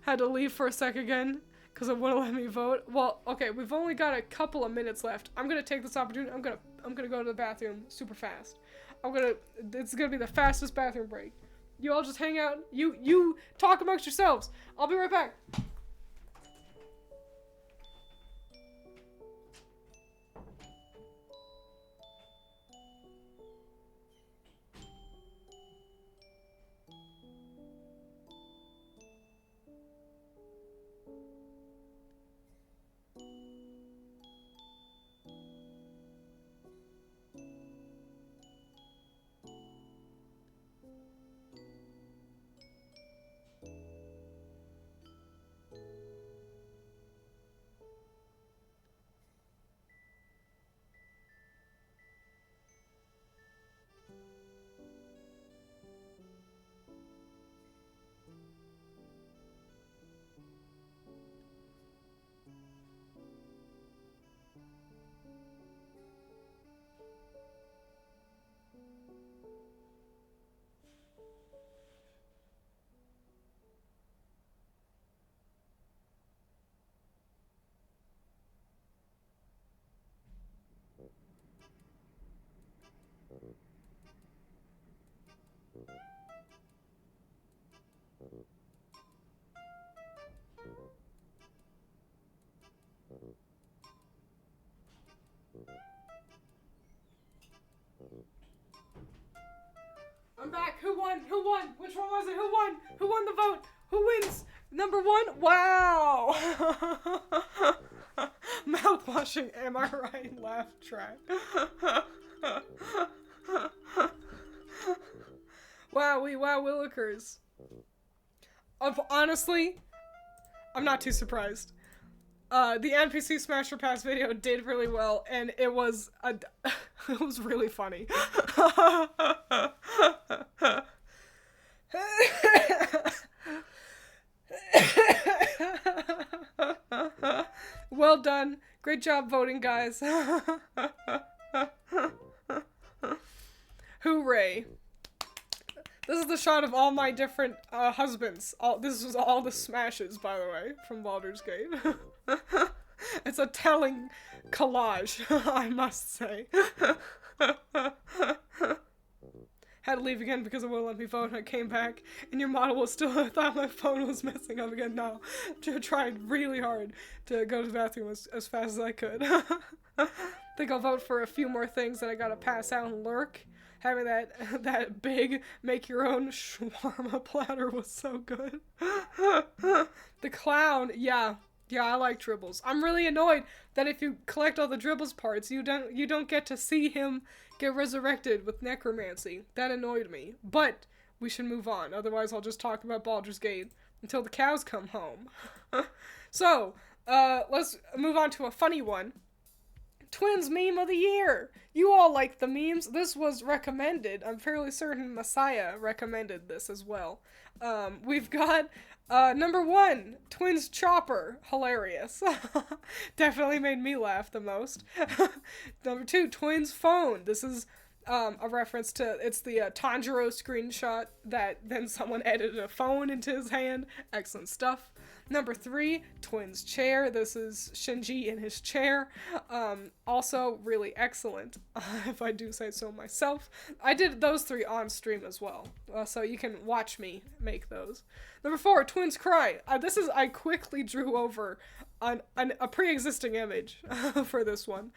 Had to leave for a sec again because it wouldn't let me vote. Well, okay, we've only got a couple of minutes left. I'm gonna take this opportunity. I'm gonna go to the bathroom super fast. It's gonna be the fastest bathroom break. You all just hang out. You talk amongst yourselves. I'll be right back. I'm back. Who won? Who won? Which one was it? Who won? Who won the vote? Who wins? Number 1? Wow. Mouthwashing, am I right? Laugh track. Wow, Willikers. Honestly, I'm not too surprised. The NPC Smasher Pass video did really well, and it was it was really funny. done. Great job voting, guys. Hooray. This is the shot of all my different husbands. This was all the smashes, by the way, from Baldur's Gate. It's a telling collage, I must say. Had to leave again because it wouldn't let me vote. I came back, and your model was still. I thought my phone was messing up again. No, I tried really hard to go to the bathroom as fast as I could. Think I'll vote for a few more things that I gotta pass out and lurk. Having that big make your own shawarma platter was so good. The clown, yeah, I like Dribbles. I'm really annoyed that if you collect all the Dribbles parts, you don't get to see him get resurrected with necromancy. That annoyed me. But we should move on, otherwise I'll just talk about Baldur's Gate until the cows come home. So, let's move on to a funny one. Twiins meme of the year! You all like the memes. This was recommended. I'm fairly certain Messiah recommended this as well. We've got number 1, Twiins chopper. Hilarious. Definitely made me laugh the most. Number 2, Twiins phone. This is a reference to, it's the Tanjiro screenshot that then someone edited a phone into his hand. Excellent stuff. Number 3, Twiins chair. This is Shinji in his chair. Also really excellent, if I do say so myself. I did those 3 on stream as well, so you can watch me make those. Number 4, Twiins cry. I quickly drew over a pre-existing image for this one.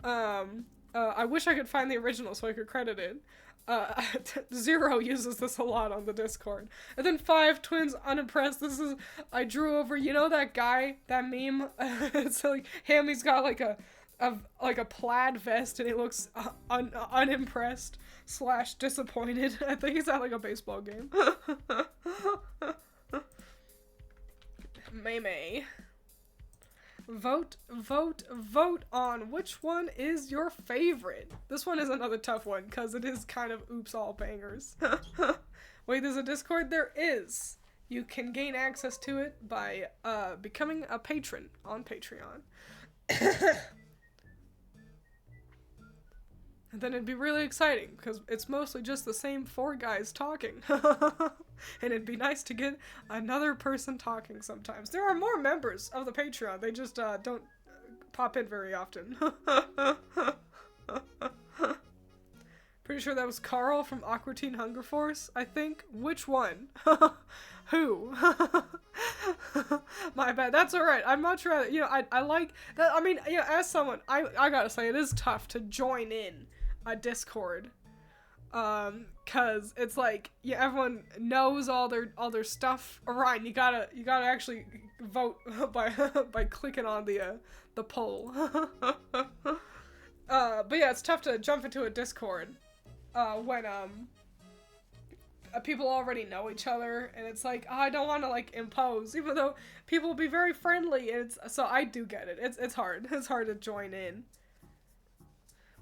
I wish I could find the original so I could credit it. Zero uses this a lot on the Discord. And then 5, Twiins unimpressed. This is, I drew over, you know that guy, that meme? It's like him, he's got like a plaid vest and he looks unimpressed / disappointed. I think he's at like a baseball game. May. Vote on which one is your favorite. This one is another tough one because it is kind of oops all bangers. Wait, there's a Discord? There is. You can gain access to it by becoming a patron on Patreon. And then it'd be really exciting because it's mostly just the same 4 guys talking. And it'd be nice to get another person talking sometimes. There are more members of the Patreon. They just don't pop in very often. Pretty sure that was Carl from Aqua Teen Hunger Force, I think. Which one? Who? My bad. That's alright. I'd much rather, you know, I like that. I mean, you know, as someone, I gotta say, it is tough to join in a Discord. Cause it's like, yeah, everyone knows all their stuff. Orion, you gotta actually vote by clicking on the poll. But yeah, it's tough to jump into a Discord when people already know each other, and it's like, oh, I don't want to like impose, even though people will be very friendly. And so I do get it. It's hard. It's hard to join in.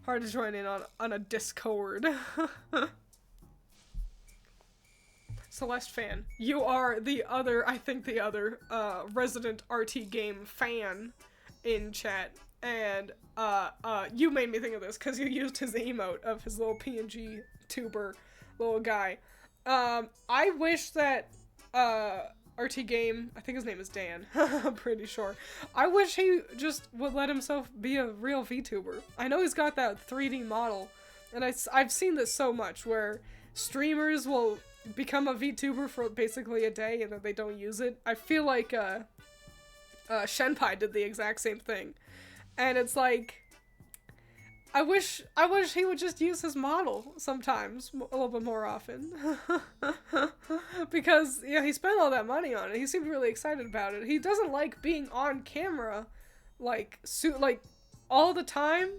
Hard to join in on a Discord. Celeste fan, you are the other resident RT game fan in chat, and you made me think of this because you used his emote of his little PNG tuber little guy. I wish that RT Game, I think his name is Dan, I'm pretty sure. I wish he just would let himself be a real VTuber. I know he's got that 3D model, and I've seen this so much where streamers will become a VTuber for basically a day and then they don't use it. I feel like Shenpai did the exact same thing. And it's like, I wish he would just use his model sometimes, a little bit more often. Because, yeah, he spent all that money on it. He seemed really excited about it. He doesn't like being on camera, like all the time.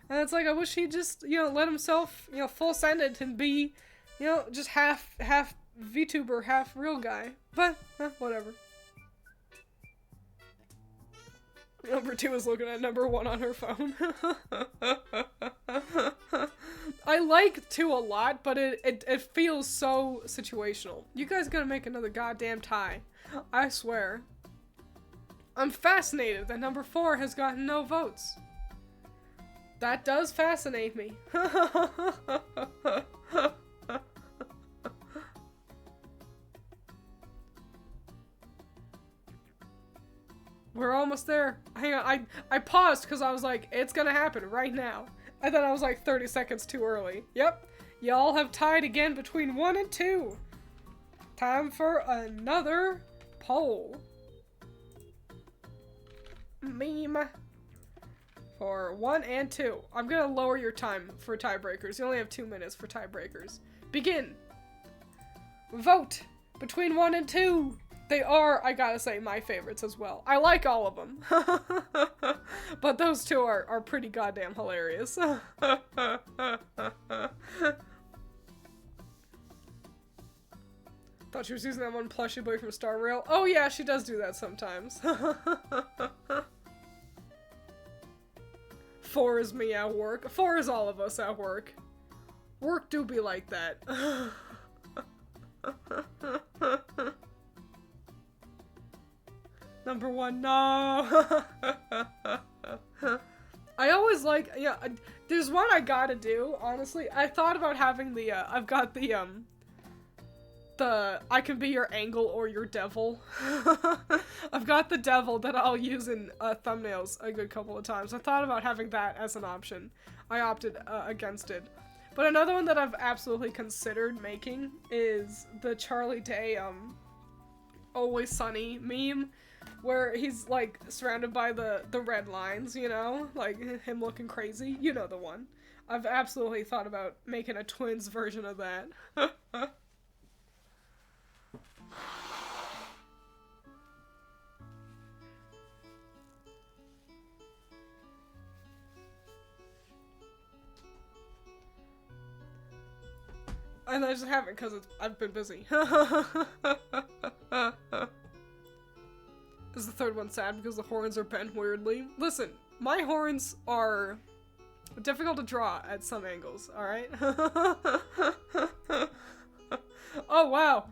And it's like, I wish he'd just, you know, let himself, you know, full send it and be, you know, just half VTuber, half real guy. But, whatever. Number 2 is looking at number 1 on her phone. I like 2 a lot, but it feels so situational. You guys gotta make another goddamn tie. I swear. I'm fascinated that number 4 has gotten no votes. That does fascinate me. We're almost there. Hang on, I paused because I was like, it's gonna happen right now. And then I was like 30 seconds too early. Yep, y'all have tied again between 1 and 2. Time for another poll. Meme. For 1 and 2. I'm gonna lower your time for tiebreakers. You only have 2 minutes for tiebreakers. Begin. Vote between 1 and 2. They are, I gotta say, my favorites as well. I like all of them. But those two are pretty goddamn hilarious. Thought she was using that one plushie boy from Star Rail. Oh yeah, she does do that sometimes. 4 is me at work. 4 is all of us at work. Work do be like that. Number 1, no. I always like, yeah, there's one I gotta do, honestly. I thought about having the, I've got the I can be your angle or your devil. I've got the devil that I'll use in thumbnails a good couple of times. I thought about having that as an option. I opted against it. But another one that I've absolutely considered making is the Charlie Day, Always Sunny meme, where he's, like, surrounded by the red lines, you know? Like, him looking crazy. You know the one. I've absolutely thought about making a Twiins version of that. And I just haven't because I've been busy. Is the third one sad because the horns are bent weirdly? Listen, my horns are difficult to draw at some angles, alright? Oh, wow.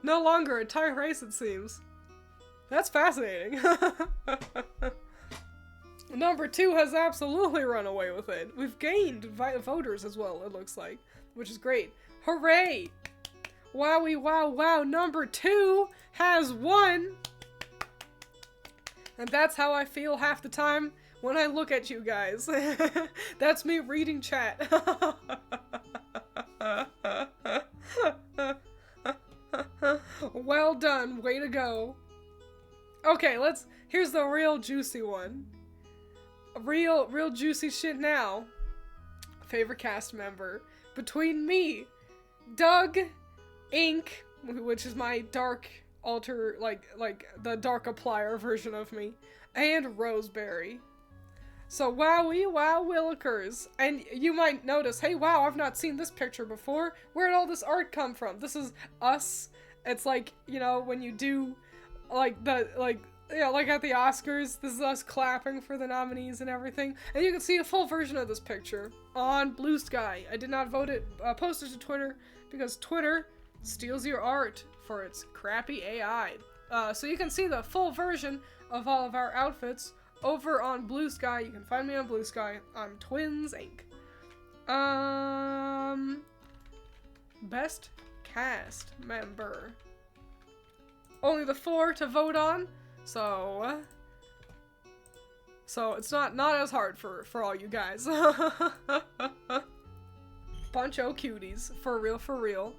No longer a tie race, it seems. That's fascinating. Number 2 has absolutely run away with it. We've gained voters as well, it looks like, which is great. Hooray! Wowie wow wow, number 2 has won! And that's how I feel half the time when I look at you guys. That's me reading chat. Well done, way to go. Okay, here's the real juicy one. Real juicy shit now. Favorite cast member. Between me, Doug, Ink, which is my dark alter, like the dark applier version of me, and Roseberry. So wowie wow willikers. And you might notice, hey wow, I've not seen this picture before. Where'd all this art come from? This is us. It's like, you know, when you do like yeah, like at the Oscars, this is us clapping for the nominees and everything. And you can see a full version of this picture on Blue Sky. I did not vote it, post it to Twitter, because Twitter steals your art for its crappy AI. So you can see the full version of all of our outfits over on Blue Sky. You can find me on Blue Sky. I'm Twiins Inc. Best cast member. Only the 4 to vote on. So it's not as hard for all you guys. Bunch o' cuties, for real.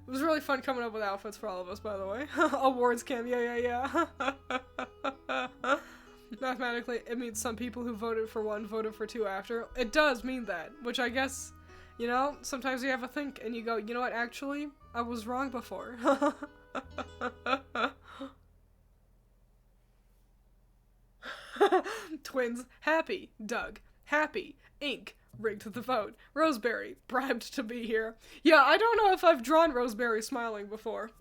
It was really fun coming up with outfits for all of us, by the way. Awards cam, yeah. Mathematically, it means some people who voted for 1 voted for 2 after. It does mean that, which I guess, you know, sometimes you have a think and you go, you know what, actually, I was wrong before. Twiins, happy. Doug, happy. Ink, rigged the vote. Roseberry, bribed to be here. Yeah, I don't know if I've drawn Roseberry smiling before.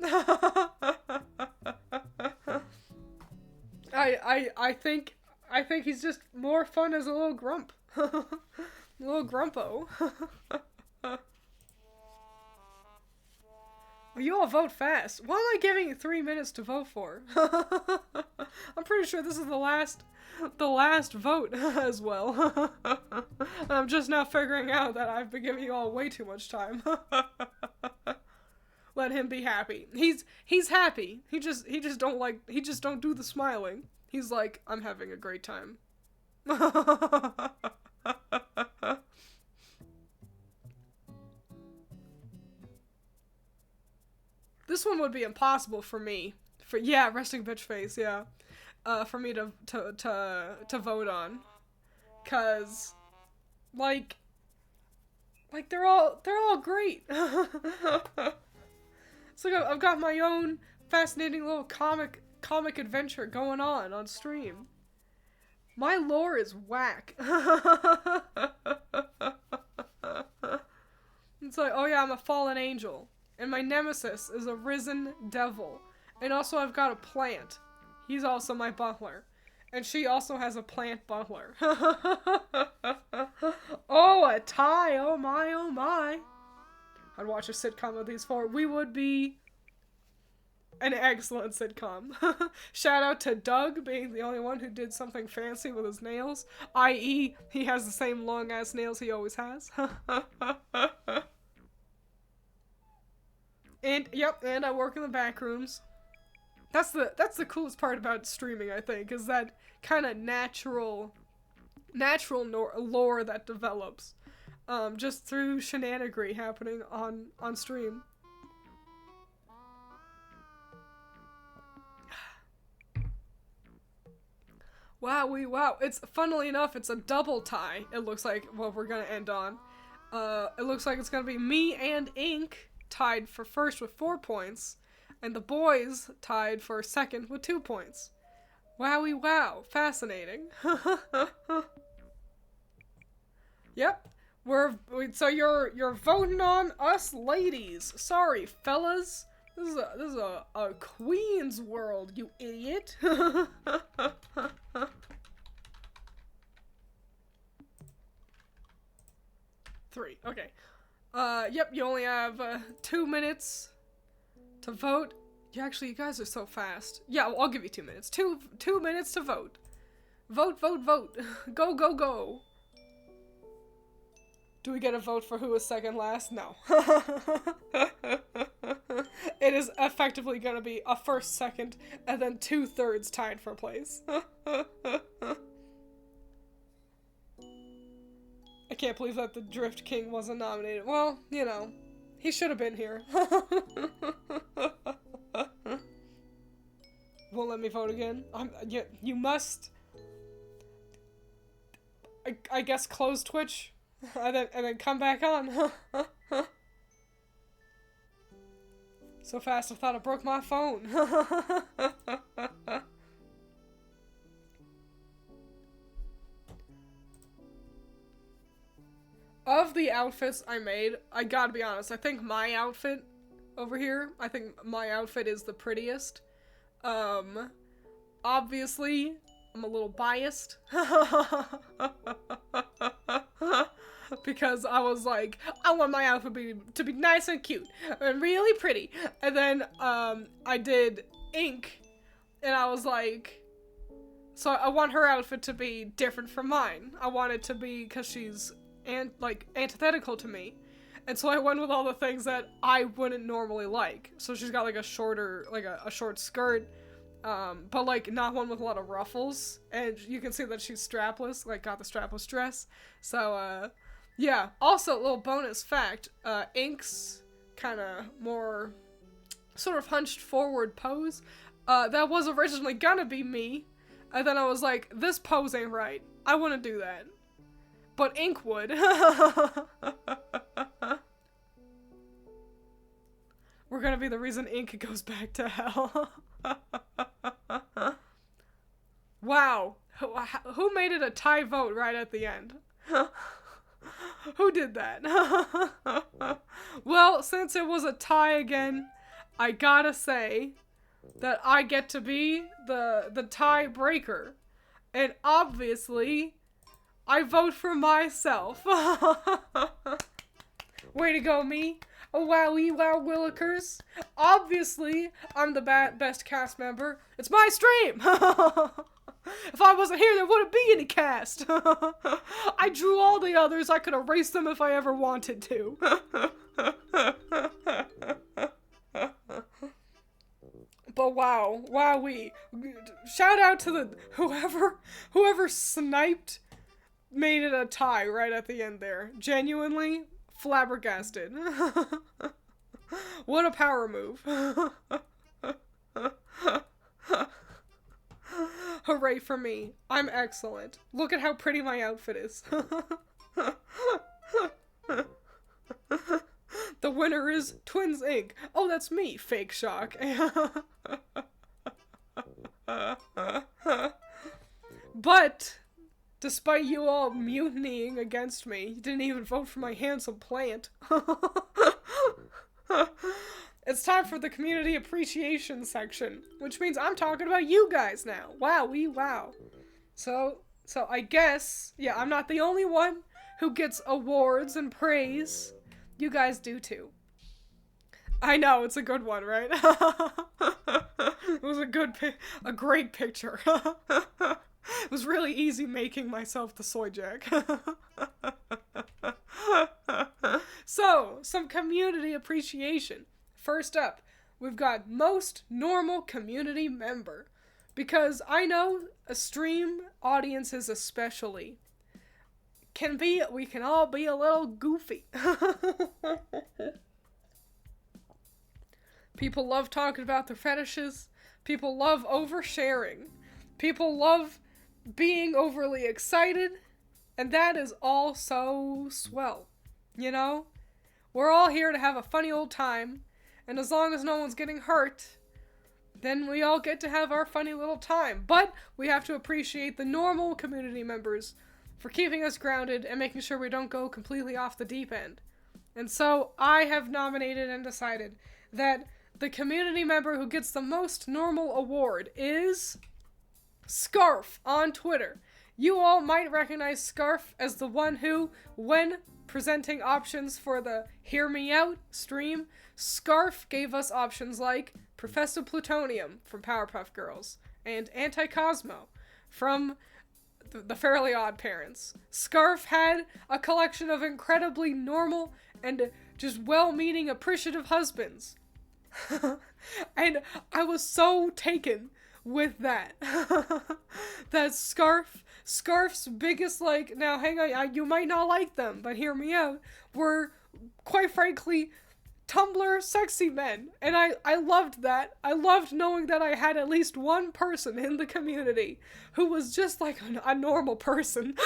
I think he's just more fun as a little grump. A little grumpo. You all vote fast. Why am I giving you 3 minutes to vote for? I'm pretty sure this is the last vote as well. I'm just now figuring out that I've been giving you all way too much time. Let him be happy. He's happy. He just don't do the smiling. He's like, I'm having a great time. This one would be impossible for me. Resting bitch face, yeah. For me to vote on. 'Cause like they're all great. It's like I've got my own fascinating little comic adventure going on stream. My lore is whack. It's like, oh yeah, I'm a fallen angel. And my nemesis is a risen devil. And also I've got a plant. He's also my butler. And she also has a plant butler. Oh, a tie! Oh my, oh my. I'd watch a sitcom of these four. We would be an excellent sitcom. Shout out to Doug being the only one who did something fancy with his nails. I.e., he has the same long-ass nails he always has. And I work in the back rooms. That's the coolest part about streaming, I think, is that kind of natural lore that develops, just through shenanigans happening on stream. Wow! It's funnily enough, it's a double tie. It looks like what we're gonna end on. It looks like it's gonna be me and Ink tied for first with 4 points, and the boys tied for second with 2 points. Wow! Fascinating. Yep. So you're voting on us ladies. Sorry, fellas. This is a Queen's world, you idiot. 3. Okay. Yep, you only have 2 minutes to vote. You guys are so fast. Yeah, I'll give you 2 minutes. 2 minutes to vote. Vote. Go. Do we get a vote for who is second last? No. It is effectively gonna be a first, second, and then 2/3 tied for place. I can't believe that the Drift King wasn't nominated. Well, you know, he should have been here. Won't let me vote again. You must. I guess close Twitch, and then come back on. So fast, I thought I broke my phone. Of the outfits I made, I gotta be honest, I think my outfit over here, my outfit is the prettiest. Obviously, I'm a little biased. Because I was like, I want my outfit to be nice and cute and really pretty. And then I did Ink, and I was like, so I want her outfit to be different from mine. I want it to be, because she's antithetical to me. And so I went with all the things that I wouldn't normally like. So she's got like a shorter, like a short skirt, but like not one with a lot of ruffles. And you can see that she's strapless, like got the strapless dress. So, yeah. Also, a little bonus fact, Ink's kind of more sort of hunched forward pose, that was originally gonna be me. And then I was like, this pose ain't right. I wouldn't do that. But Ink would. We're gonna be the reason Ink goes back to hell. Wow. Who made it a tie vote right at the end? Who did that? Well, since it was a tie again, I gotta say that I get to be the tiebreaker. And obviously, I vote for myself. Way to go, me. Oh, wowie wow willikers. Obviously, I'm the best cast member. It's my stream! If I wasn't here, there wouldn't be any cast. I drew all the others. I could erase them if I ever wanted to. But wow, wowee. Shout out to the whoever sniped made it a tie right at the end there. Genuinely flabbergasted. What a power move. Hooray for me. I'm excellent. Look at how pretty my outfit is. The winner is Twiins Inc. Oh, that's me, fake shock. But, despite you all mutinying against me, you didn't even vote for my handsome plant. It's time for the community appreciation section, which means I'm talking about you guys now. Wowee wow. So I guess, yeah, I'm not the only one who gets awards and praise. You guys do too. I know, it's a good one, right? It was a great picture. It was really easy making myself the soy jack. So, some community appreciation. First up, we've got most normal community member. Because I know a stream audiences especially we can all be a little goofy. People love talking about their fetishes. People love oversharing. People love being overly excited. And that is all so swell. You know? We're all here to have a funny old time. And as long as no one's getting hurt, then we all get to have our funny little time. But we have to appreciate the normal community members for keeping us grounded and making sure we don't go completely off the deep end. And so I have nominated and decided that the community member who gets the most normal award is Scarf on Twitter. You all might recognize Scarf as the one who, when presenting options for the Hear Me Out stream, Scarf gave us options like Professor Plutonium from Powerpuff Girls and Anti-Cosmo from the Fairly Odd Parents. Scarf had a collection of incredibly normal and just well-meaning, appreciative husbands. And I was so taken with that. That Scarf's biggest, like, now hang on, you might not like them, but hear me out, were, quite frankly, Tumblr sexy men. And I loved that. I loved knowing that I had at least one person in the community who was just like a normal person.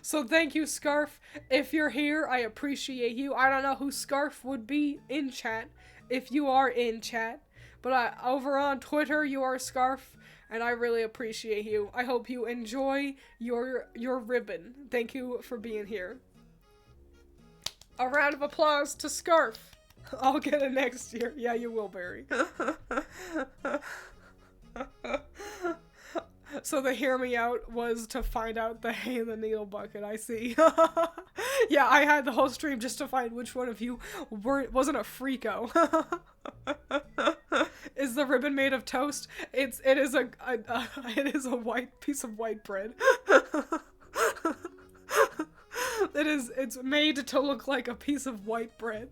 So thank you, Scarf. If you're here, I appreciate you. I don't know who Scarf would be in chat, if you are in chat. But over on Twitter, you are Scarf, and I really appreciate you. I hope you enjoy your ribbon. Thank you for being here. A round of applause to Scarf. I'll get it next year. Yeah, you will, Barry. So the Hear Me Out was to find out the hay in the needle bucket, I see. Yeah, I had the whole stream just to find which one of you wasn't a freako. Is the ribbon made of toast? It is a white piece of white bread. It's made to look like a piece of white bread.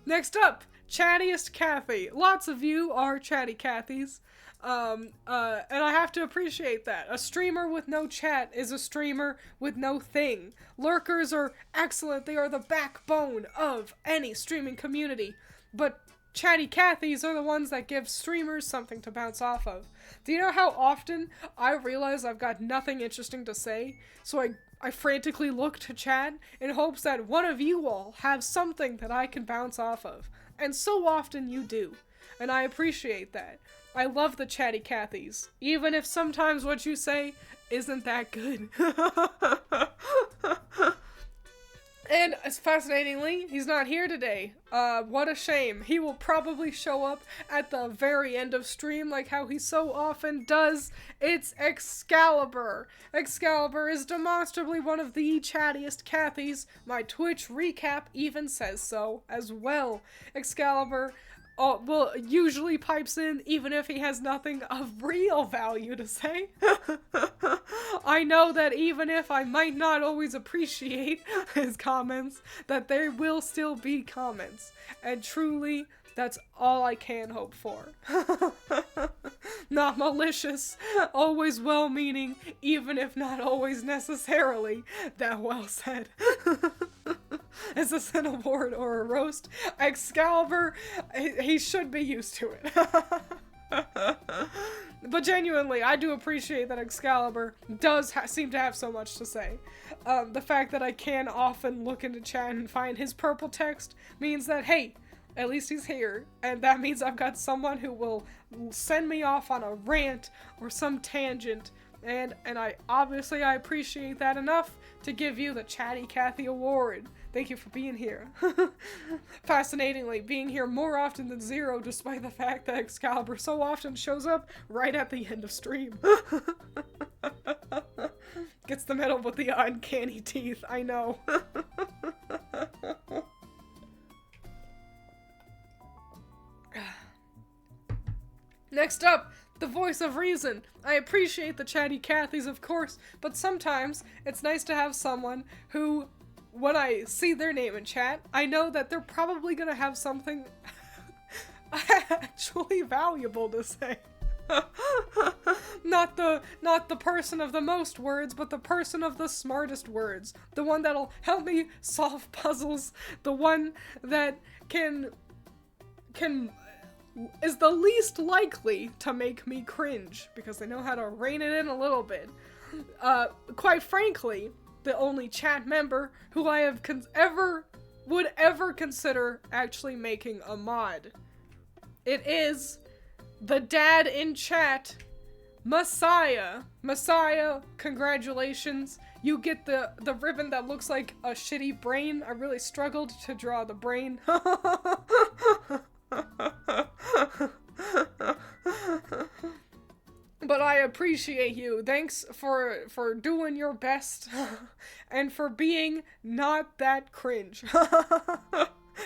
Next up, Chattiest Kathy. Lots of you are Chatty Cathys. And I have to appreciate that. A streamer with no chat is a streamer with no thing. Lurkers are excellent. They are the backbone of any streaming community. But Chatty Cathys are the ones that give streamers something to bounce off of. Do you know how often I realize I've got nothing interesting to say? So I frantically look to chat in hopes that one of you all have something that I can bounce off of. And so often you do. And I appreciate that. I love the Chatty Cathys, even if sometimes what you say isn't that good. And fascinatingly, he's not here today. What a shame. He will probably show up at the very end of stream like how he so often does. It's Excalibur. Excalibur is demonstrably one of the chattiest Cathys. My Twitch recap even says so as well. Excalibur will usually pipes in even if he has nothing of real value to say. I know that even if I might not always appreciate his comments, that there will still be comments. And truly, that's all I can hope for. Not malicious, always well-meaning, even if not always necessarily that well said. Is this an award or a roast? Excalibur, he should be used to it. But genuinely, I do appreciate that Excalibur does seem to have so much to say. The fact that I can often look into chat and find his purple text means that, hey, at least he's here, and that means I've got someone who will send me off on a rant or some tangent, and I appreciate that enough to give you the Chatty Cathy Award. Thank you for being here. Fascinatingly, being here more often than zero, despite the fact that Excalibur so often shows up right at the end of stream. Gets the medal with the uncanny teeth, I know. Next up, the voice of reason. I appreciate the Chatty Cathys, of course, but sometimes it's nice to have someone who, when I see their name in chat, I know that they're probably gonna have something actually valuable to say. Not the person of the most words, but the person of the smartest words. The one that'll help me solve puzzles. The one that is the least likely to make me cringe, because they know how to rein it in a little bit. Quite frankly, the only chat member who I have would ever consider actually making a mod. It is the dad in chat, Messiah. Messiah, congratulations. You get the ribbon that looks like a shitty brain. I really struggled to draw the brain. But I appreciate you. Thanks for doing your best and for being not that cringe.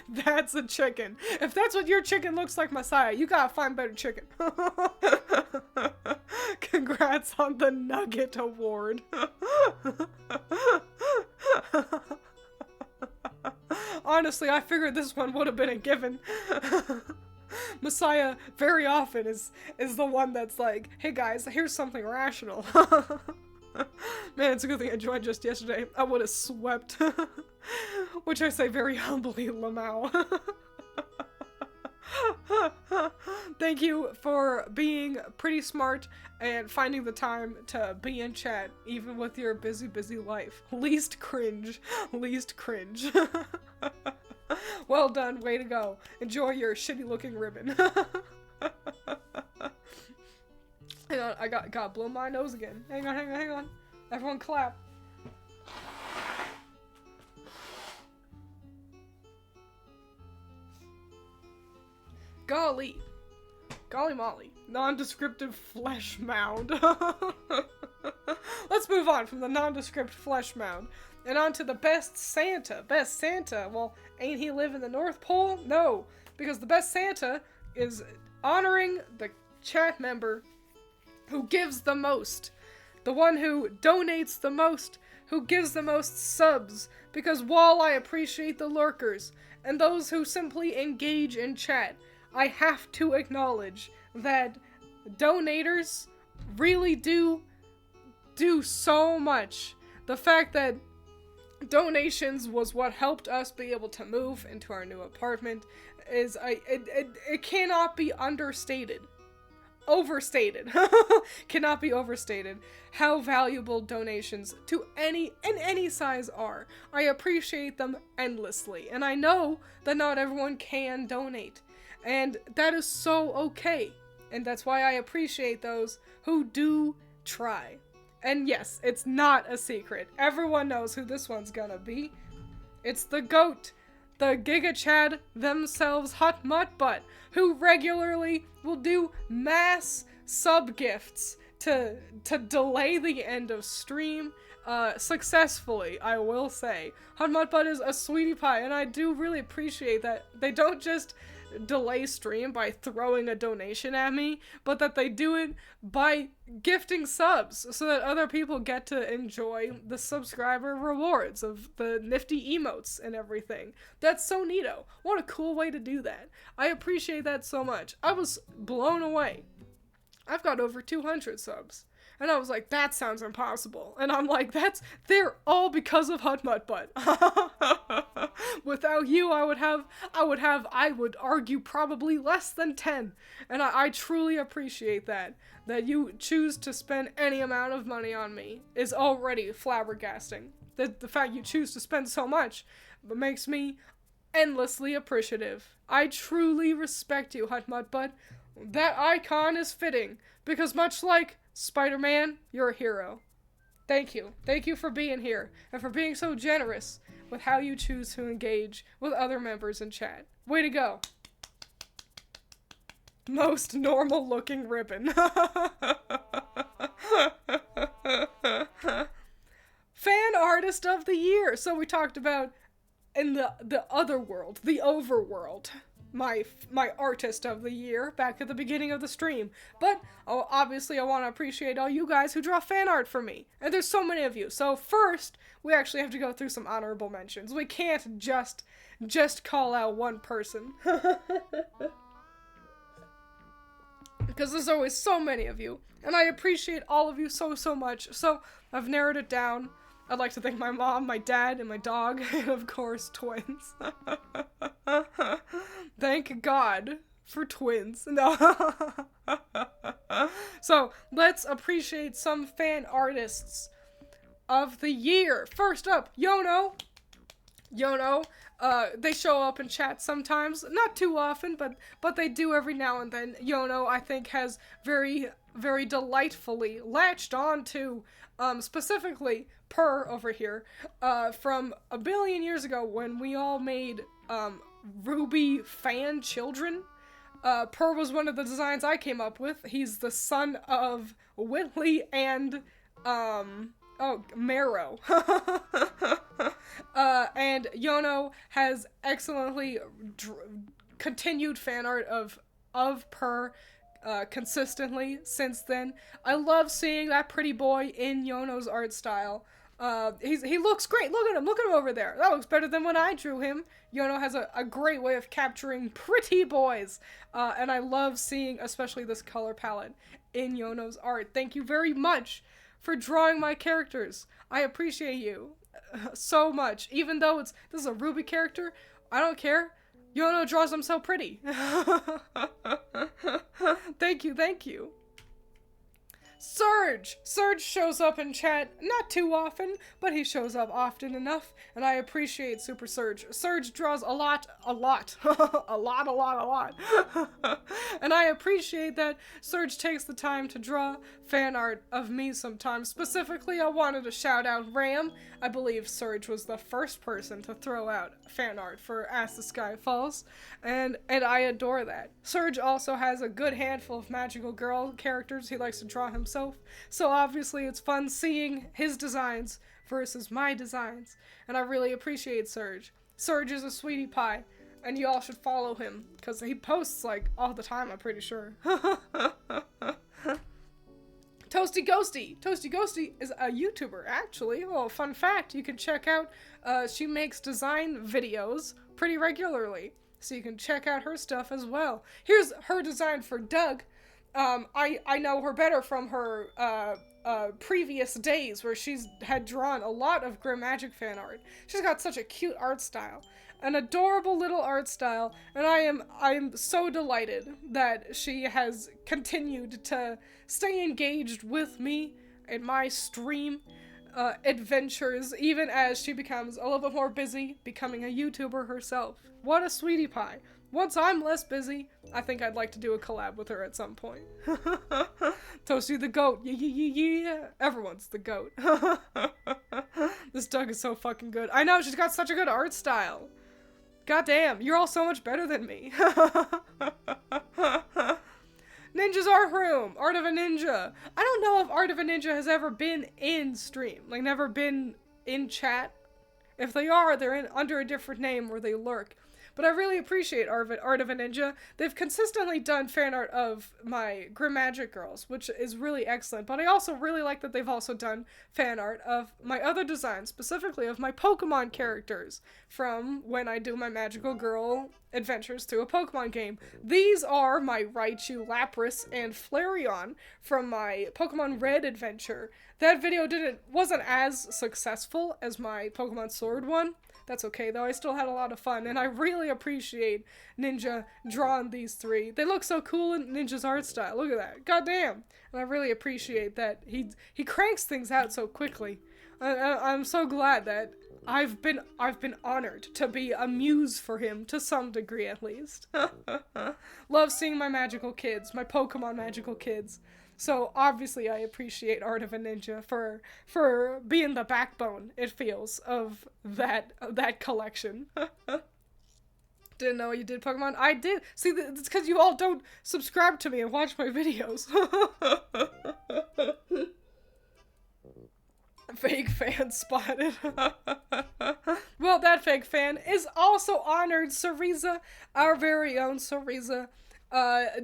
That's a chicken. If that's what your chicken looks like, Messiah, you gotta find better chicken. Congrats on the Nugget Award. Honestly, I figured this one would have been a given. Messiah very often is the one that's like, hey guys, here's something rational. Man, it's a good thing I joined just yesterday. I would have swept. Which I say very humbly, Lamau. Thank you for being pretty smart and finding the time to be in chat, even with your busy life. Least cringe. Least cringe. Well done, way to go. Enjoy your shitty looking ribbon. Hang on, I gotta blow my nose again. Hang on. Everyone clap. Golly molly. Nondescriptive flesh mound. Let's move on from the nondescript flesh mound and on to the best Santa. Best Santa. Well, ain't he live in the North Pole? No, because the best Santa is honoring the chat member who gives the most. The one who donates the most, who gives the most subs. Because while I appreciate the lurkers and those who simply engage in chat, I have to acknowledge that donators really do so much. The fact that donations was what helped us be able to move into our new apartment is, it cannot be understated. Overstated. Cannot be overstated how valuable donations to in any size are. I appreciate them endlessly, and I know that not everyone can donate, and that is so okay, and that's why I appreciate those who do try. And yes, it's not a secret. Everyone knows who this one's gonna be. It's the GOAT, the Giga Chad themselves, Hot Mutt Butt, who regularly will do mass sub gifts to delay the end of stream, successfully, I will say. Hot Mutt Butt is a sweetie pie, and I do really appreciate that they don't just delay stream by throwing a donation at me, but that they do it by gifting subs so that other people get to enjoy the subscriber rewards of the nifty emotes and everything. That's so neato. What a cool way to do that. I appreciate that so much. I was blown away. I've got over 200 subs. And I was like, that sounds impossible. And I'm like, they're all because of Hot Mutt Butt. Without you, I would argue probably less than 10. And I truly appreciate that. That you choose to spend any amount of money on me is already flabbergasting. The fact you choose to spend so much makes me endlessly appreciative. I truly respect you, Hot Mutt Butt. That icon is fitting, because much like Spider-Man, you're a hero. Thank you. Thank you for being here, and for being so generous with how you choose to engage with other members in chat. Way to go. Most normal looking ribbon. Fan artist of the year. So we talked about in the other world, the overworld. My artist of the year back at the beginning of the stream. But obviously I want to appreciate all you guys who draw fan art for me. And there's so many of you. So first, we actually have to go through some honorable mentions. We can't just call out one person. Because there's always so many of you. And I appreciate all of you so much. So I've narrowed it down. I'd like to thank my mom, my dad, and my dog, and of course, Twiins. Thank God for Twiins. No. So, let's appreciate some fan artists of the year. First up, Yono. They show up in chat sometimes, not too often, but they do every now and then. Yono, I think, has very, very delightfully latched on to, specifically, Per over here, from a billion years ago when we all made, Ruby fan children. Per was one of the designs I came up with. He's the son of Whitley and, Marrow. And Yono has excellently continued fan art of Per consistently since then. I love seeing that pretty boy in Yono's art style. He looks great. Look at him over there. That looks better than when I drew him. Yono has a great way of capturing pretty boys. And I love seeing especially this color palette in Yono's art. Thank you very much for drawing my characters. I appreciate you so much. Even though this is a Ruby character, I don't care. Yono draws them so pretty. Thank you. Surge shows up in chat, not too often, but he shows up often enough, and I appreciate Super Surge. Surge draws a lot. a lot. And I appreciate that Surge takes the time to draw fan art of me sometimes. Specifically, I wanted to shout out Ram. I believe Surge was the first person to throw out fan art for As the Sky Falls, and I adore that. Surge also has a good handful of magical girl characters he likes to draw himself, so obviously it's fun seeing his designs versus my designs, and I really appreciate Surge. Surge is a sweetie pie, and you all should follow him, because he posts, like, all the time, I'm pretty sure. Toasty Ghosty is a YouTuber, actually. Well, fun fact, you can check out, she makes design videos pretty regularly, so you can check out her stuff as well. Here's her design for Doug. I know her better from her, previous days where she's had drawn a lot of Grim Magic fan art. She's got such a cute art style. An adorable little art style, and I am so delighted that she has continued to stay engaged with me in my stream adventures, even as she becomes a little bit more busy becoming a YouTuber herself. What a sweetie pie. Once I'm less busy, I think I'd like to do a collab with her at some point. Toasty the goat. Yeah. Everyone's the goat. This Doug is so fucking good. I know, she's got such a good art style. God damn, you're all so much better than me. Ninja's Art Room, Art of a Ninja. I don't know if Art of a Ninja has ever been in stream, like never been in chat. If they are, they're in under a different name where they lurk. But I really appreciate Art of a Ninja. They've consistently done fan art of my Grim Magic girls, which is really excellent. But I also really like that they've also done fan art of my other designs, specifically of my Pokemon characters from when I do my Magical Girl adventures through a Pokemon game. These are my Raichu, Lapras, and Flareon from my Pokemon Red adventure. That video wasn't as successful as my Pokemon Sword one. That's okay, though. I still had a lot of fun, and I really appreciate Ninja drawing these three. They look so cool in Ninja's art style. Look at that. Goddamn. And I really appreciate that he cranks things out so quickly. I'm so glad that I've been honored to be a muse for him, to some degree at least. Love seeing my magical kids, my Pokemon magical kids. So obviously I appreciate Art of a Ninja for being the backbone, it feels, of that collection. Didn't know you did Pokemon? I did. See, it's because you all don't subscribe to me and watch my videos. Fake fan spotted. Well, that fake fan is also honored. Cereza, our very own Cereza,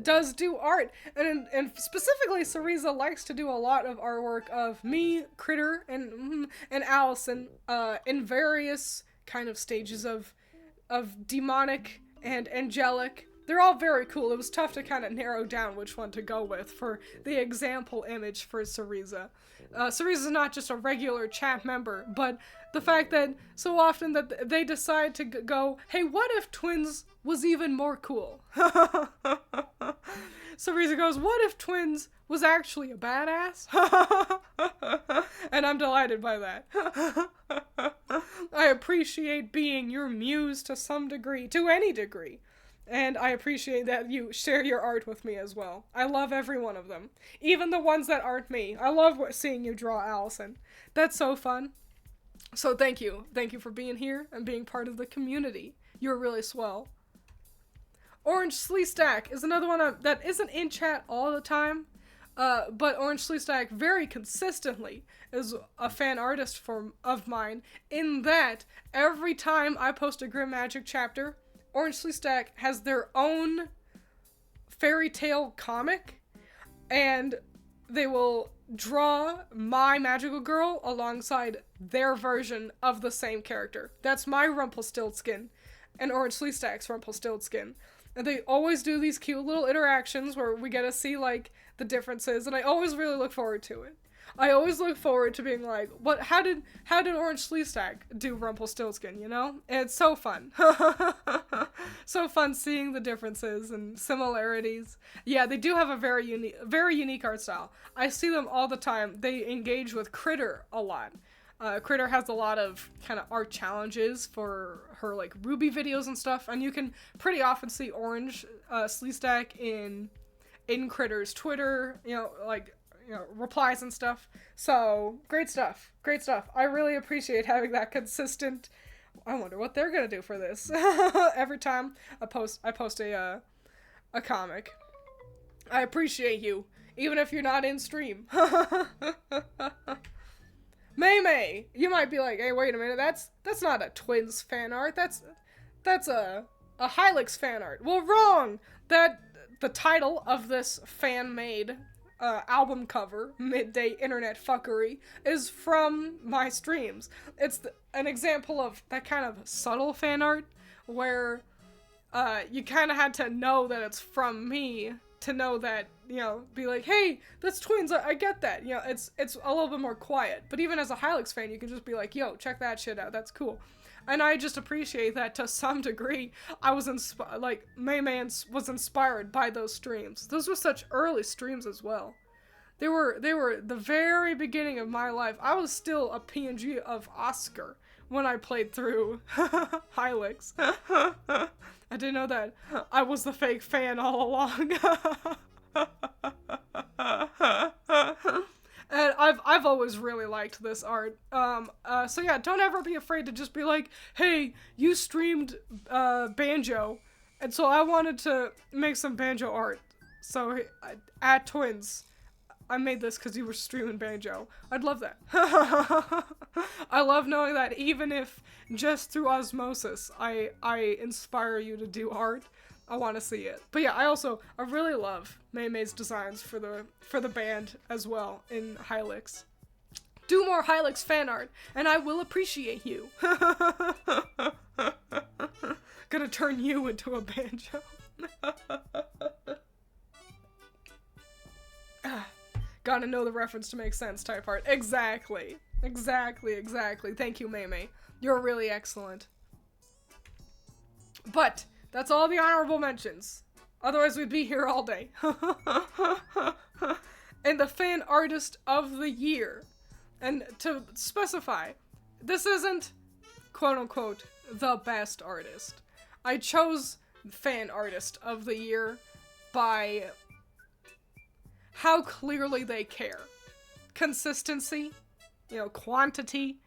does do art, and specifically Cereza likes to do a lot of artwork of me, Critter, and Allison, in various kind of stages of demonic and angelic. They're all very cool. It was tough to kind of narrow down which one to go with for the example image for Cereza. Cereza's not just a regular chat member, but the fact that so often that they decide to go, hey, what if Twiins was even more cool? Cereza goes, what if Twiins was actually a badass? And I'm delighted by that. I appreciate being your muse to some degree, to any degree. And I appreciate that you share your art with me as well. I love every one of them. Even the ones that aren't me. I love seeing you draw Allison. That's so fun. So thank you. Thank you for being here and being part of the community. You're really swell. Orange Sleestack is another one that isn't in chat all the time. But Orange Sleestack very consistently is a fan artist of mine, in that every time I post a Grim Magic chapter, Orange Sleestack has their own fairy tale comic, and they will draw my magical girl alongside their version of the same character. That's my Rumpelstiltskin and Orange Sleestack's Rumpelstiltskin. And they always do these cute little interactions where we get to see, like, the differences, and I always really look forward to it. I always look forward to being like, how did Orange Sleestack do Rumpelstiltskin, you know? And it's so fun. So fun seeing the differences and similarities. Yeah, they do have a very unique art style. I see them all the time. They engage with Critter a lot. Critter has a lot of kind of art challenges for her, like, Ruby videos and stuff, and you can pretty often see Orange Sleestack in Critter's Twitter, replies and stuff. So, great stuff. Great stuff. I really appreciate having that consistent. I wonder what they're gonna do for this. Every time I post a comic. I appreciate you, even if you're not in stream. May, you might be like, hey, wait a minute, that's not a Twiins fan art, that's a Hylix fan art. Well, wrong! The title of this fan-made album cover, Midday Internet Fuckery, is from my streams. It's an example of that kind of subtle fan art, where you kind of had to know that it's from me to know that, be like, hey, that's Twiins, I get that. It's a little bit more quiet. But even as a Hylix fan, you can just be like, yo, check that shit out, that's cool. And I just appreciate that to some degree. I was Mayman was inspired by those streams. Those were such early streams as well. They were the very beginning of my life. I was still a PNG of Oscar when I played through Hylix. I didn't know that I was the fake fan all along. And I've always really liked this art. So yeah, don't ever be afraid to just be like, hey, you streamed banjo, and so I wanted to make some banjo art. So at Twiins, I made this because you were streaming banjo. I'd love that. I love knowing that even if just through osmosis, I inspire you to do art. I want to see it. But yeah, I really love May's designs for the band as well in Hylix. Do more Hylix fan art, and I will appreciate you. Gonna turn you into a banjo. Gotta know the reference to make sense type art. Exactly. Thank you, May. You're really excellent. But that's all the honorable mentions. Otherwise, we'd be here all day. And the fan artist of the year. And to specify, this isn't, quote unquote, the best artist. I chose fan artist of the year by how clearly they care. Consistency, quantity,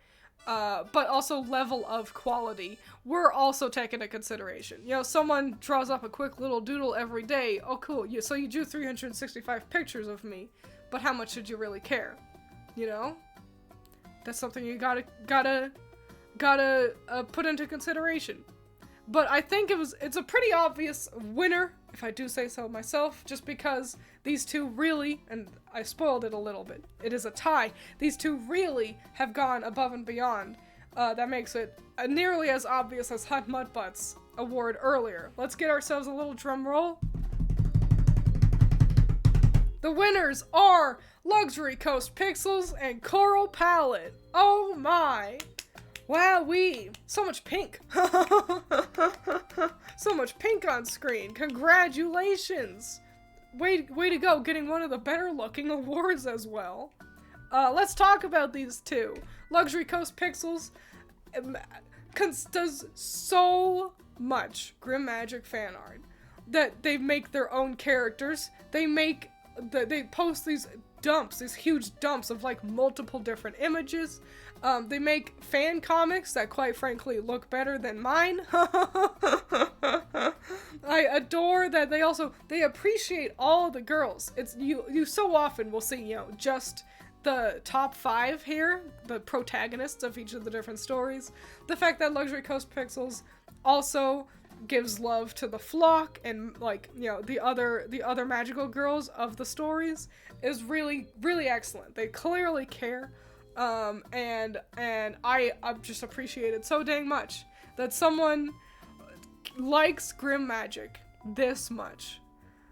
but also level of quality were also taken into consideration. Someone draws up a quick little doodle every day. Oh, cool. So you drew 365 pictures of me, but how much did you really care? That's something you gotta put into consideration. But I think it's a pretty obvious winner, if I do say so myself, just because these two really, and I spoiled it a little bit, it is a tie, these two really have gone above and beyond. That makes it nearly as obvious as Hut Mudbutt's award earlier. Let's get ourselves a little drum roll. The winners are Luxury Coast Pixels and Coral Palette. Oh my! Wowee! So much pink! So much pink on screen! Congratulations! Way to go, getting one of the better looking awards as well. Let's talk about these two. Luxury Coast Pixels does so much Grim Magic fan art that they make their own characters. They post these huge dumps of like multiple different images. They make fan comics that quite frankly look better than mine. I adore that they appreciate all the girls. It's you so often will see, just the top 5 here, the protagonists of each of the different stories. The fact that Luxury Coast Pixels also gives love to the flock and the other magical girls of the stories is really, really excellent. They clearly care. And I just appreciate it so dang much that someone likes Grim Magic this much.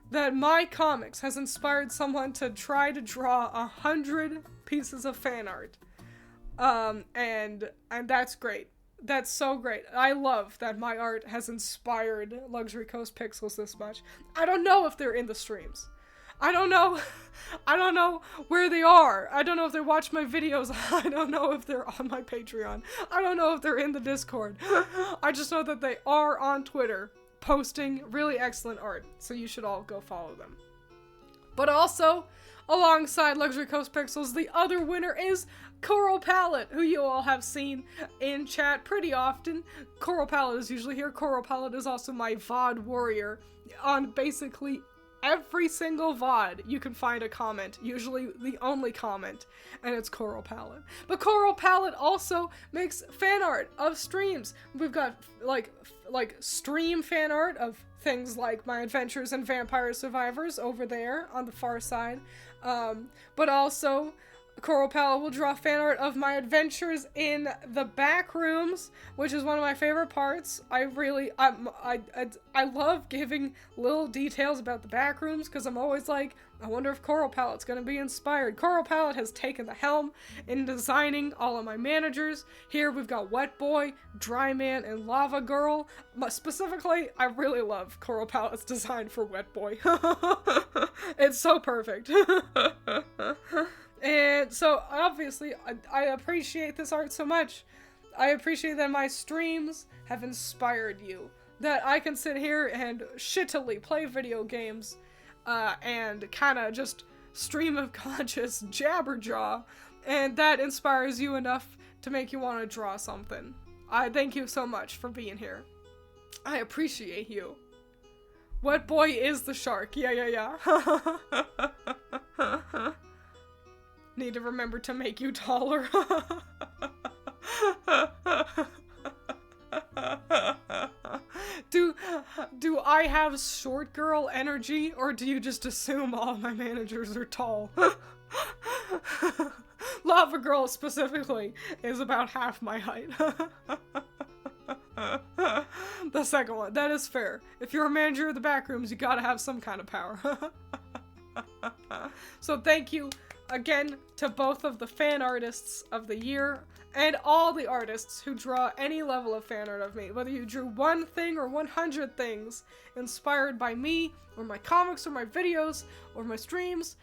That my comics has inspired someone to try to draw 100 pieces of fan art. And that's great. That's so great. I love that my art has inspired Luxury Coast Pixels this much. I don't know if they're in the streams. I don't know where they are. I don't know if they watch my videos. I don't know if they're on my Patreon. I don't know if they're in the Discord. I just know that they are on Twitter posting really excellent art, so you should all go follow them. But also, alongside Luxury Coast Pixels, the other winner is Coral Palette, who you all have seen in chat pretty often. Coral Palette is usually here. Coral Palette is also my VOD warrior on basically every single VOD. You can find a comment, usually the only comment, and it's Coral Palette. But Coral Palette also makes fan art of streams. We've got like stream fan art of things like my adventures in Vampire Survivors over there on the far side. But also Coral Palette will draw fan art of my adventures in the back rooms, which is one of my favorite parts. I love giving little details about the back rooms because I'm always like, I wonder if Coral Palette's gonna be inspired. Coral Palette has taken the helm in designing all of my managers. Here we've got Wet Boy, Dry Man, and Lava Girl. Specifically, I really love Coral Palette's design for Wet Boy. It's so perfect. And so, obviously, I appreciate this art so much. I appreciate that my streams have inspired you. That I can sit here and shittily play video games, and kind of just stream of conscious jabberjaw, and that inspires you enough to make you want to draw something. I thank you so much for being here. I appreciate you. What boy is the shark? Yeah. Need to remember to make you taller. Do I have short girl energy, or do you just assume all my managers are tall? Lava Girl specifically is about half my height. The second one, that is fair. If you're a manager of the back rooms, you gotta have some kind of power. So thank you again to both of the fan artists of the year and all the artists who draw any level of fan art of me. Whether you drew one thing or 100 things inspired by me or my comics or my videos or my streams,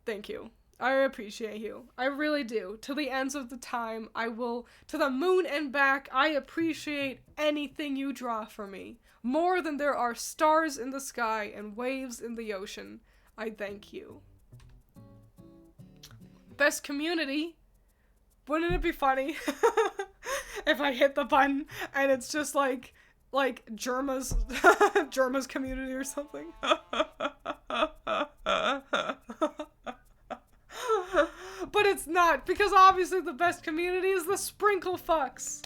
thank you. I appreciate you. I really do. To the ends of the time, I will, to the moon and back, I appreciate anything you draw for me. More than there are stars in the sky and waves in the ocean. I thank you. Best community? Wouldn't it be funny if I hit the button and it's just like Germa's Germa's community or something? But it's not, because obviously the best community is the Sprinkle Fucks.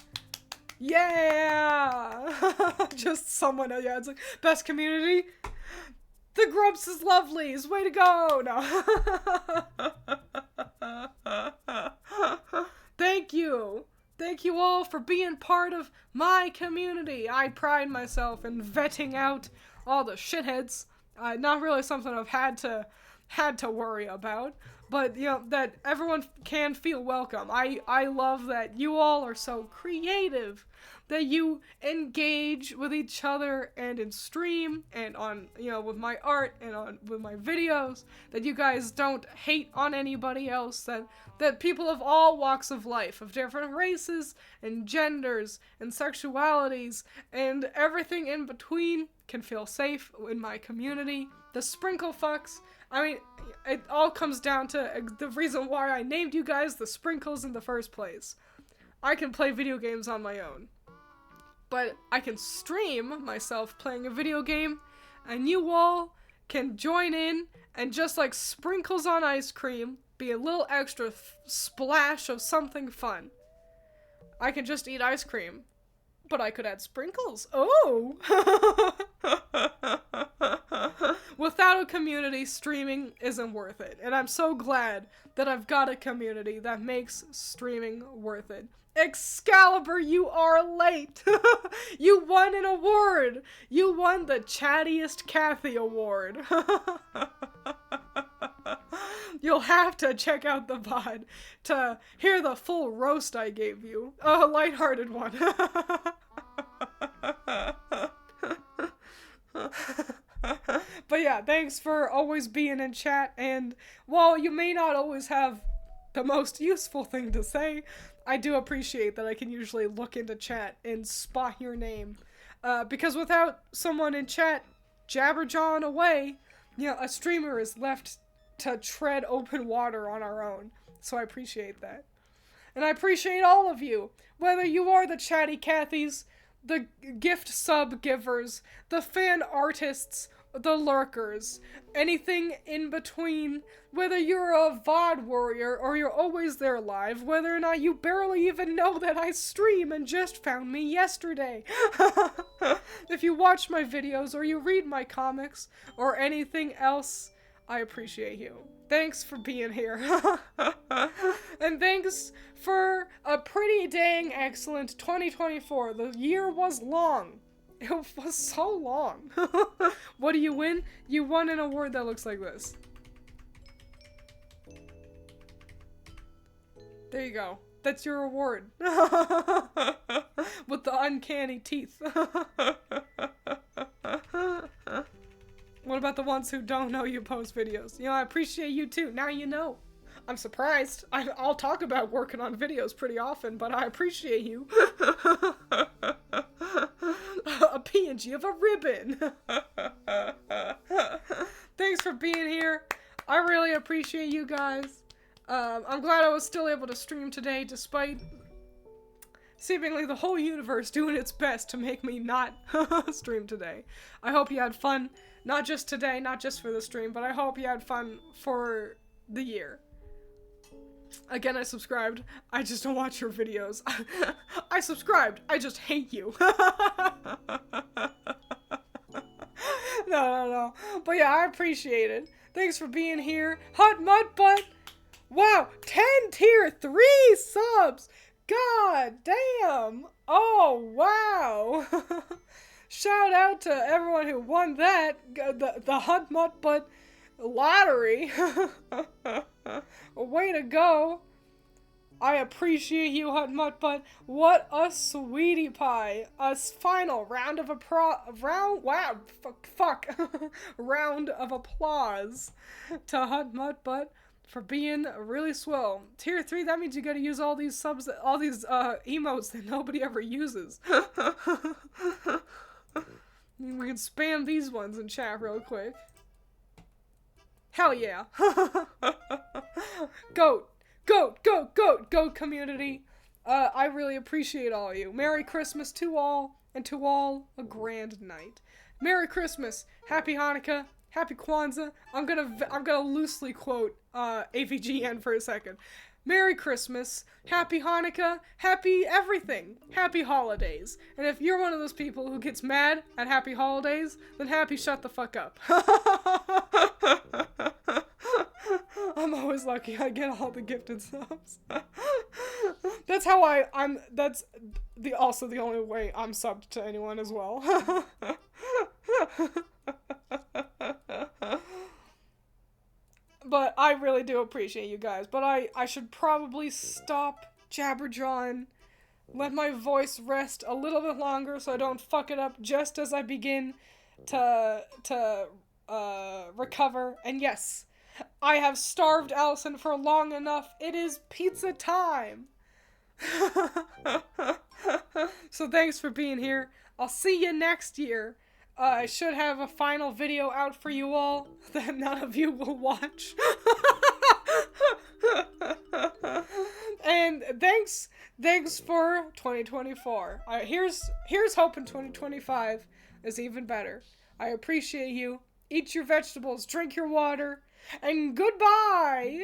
Yeah! Just someone, yeah, it's like, best community? The Grumps is Lovelies, way to go! No. Thank you! Thank you all for being part of my community. I pride myself in vetting out all the shitheads. Not really something I've had to worry about. But, you know, that everyone can feel welcome. I love that you all are so creative, that you engage with each other and in stream and on, you know, with my art and with my videos, that you guys don't hate on anybody else, that people of all walks of life, of different races and genders and sexualities and everything in between can feel safe in my community. The Sprinkle Fucks, I mean, it all comes down to the reason why I named you guys the Sprinkles in the first place. I can play video games on my own, but I can stream myself playing a video game, and you all can join in and just like sprinkles on ice cream, be a little extra splash of something fun. I can just eat ice cream, but I could add sprinkles. Oh! Without a community, streaming isn't worth it. And I'm so glad that I've got a community that makes streaming worth it. Excalibur, you are late! You won an award! You won the Chattiest Kathy Award. You'll have to check out the VOD to hear the full roast I gave you. A lighthearted one. But yeah, thanks for always being in chat, and while you may not always have the most useful thing to say, I do appreciate that I can usually look into chat and spot your name. Because without someone in chat jabberjawing away, you know, a streamer is left to tread open water on our own. So I appreciate that. And I appreciate all of you, whether you are the Chatty Cathys, the gift sub givers, the fan artists, the lurkers, anything in between, whether you're a VOD warrior or you're always there live, whether or not you barely even know that I stream and just found me yesterday. If you watch my videos or you read my comics or anything else, I appreciate you. Thanks for being here. And thanks for a pretty dang excellent 2024. The year was long. It was so long. What do you win? You won an award that looks like this. There you go. That's your award. With the uncanny teeth. What about the ones who don't know you post videos? You know, I appreciate you too. Now you know. I'm surprised. I'll talk about working on videos pretty often, but I appreciate you. A PNG of a ribbon. Thanks for being here. I really appreciate you guys. I'm glad I was still able to stream today despite seemingly the whole universe doing its best to make me not stream today. I hope you had fun, not just today, not just for the stream, but I hope you had fun for the year. Again, I subscribed. I just don't watch your videos. I subscribed. I just hate you. No. But yeah, I appreciate it. Thanks for being here. Hot Mud Butt. Wow, 10 tier 3 subs. God damn. Oh, wow. Shout out to everyone who won that. The Hot Mud Butt lottery. Way to go. I appreciate you, Hot Mud Butt. What a sweetie pie. A final round of round of applause to Hot Mud Butt for being really swell. Tier 3, that means you gotta use all these subs, all these emotes that nobody ever uses. We can spam these ones in chat real quick. Hell yeah. Goat, community. I really appreciate all of you. Merry Christmas to all, and to all a grand night. Merry Christmas, Happy Hanukkah, Happy Kwanzaa. I'm gonna loosely quote AVGN for a second. Merry Christmas, Happy Hanukkah, Happy everything, Happy Holidays. And if you're one of those people who gets mad at Happy Holidays, then happy shut the fuck up. I'm always lucky I get all the gifted subs. That's how that's also the only way I'm subbed to anyone as well. But I really do appreciate you guys. But I should probably stop jabber-jawing, let my voice rest a little bit longer so I don't fuck it up just as I begin to recover. And yes, I have starved Allison for long enough. It is pizza time. So thanks for being here. I'll see you next year. I should have a final video out for you all that none of you will watch. And thanks for 2024. Here's hoping 2025 is even better. I appreciate you. Eat your vegetables, drink your water, and goodbye.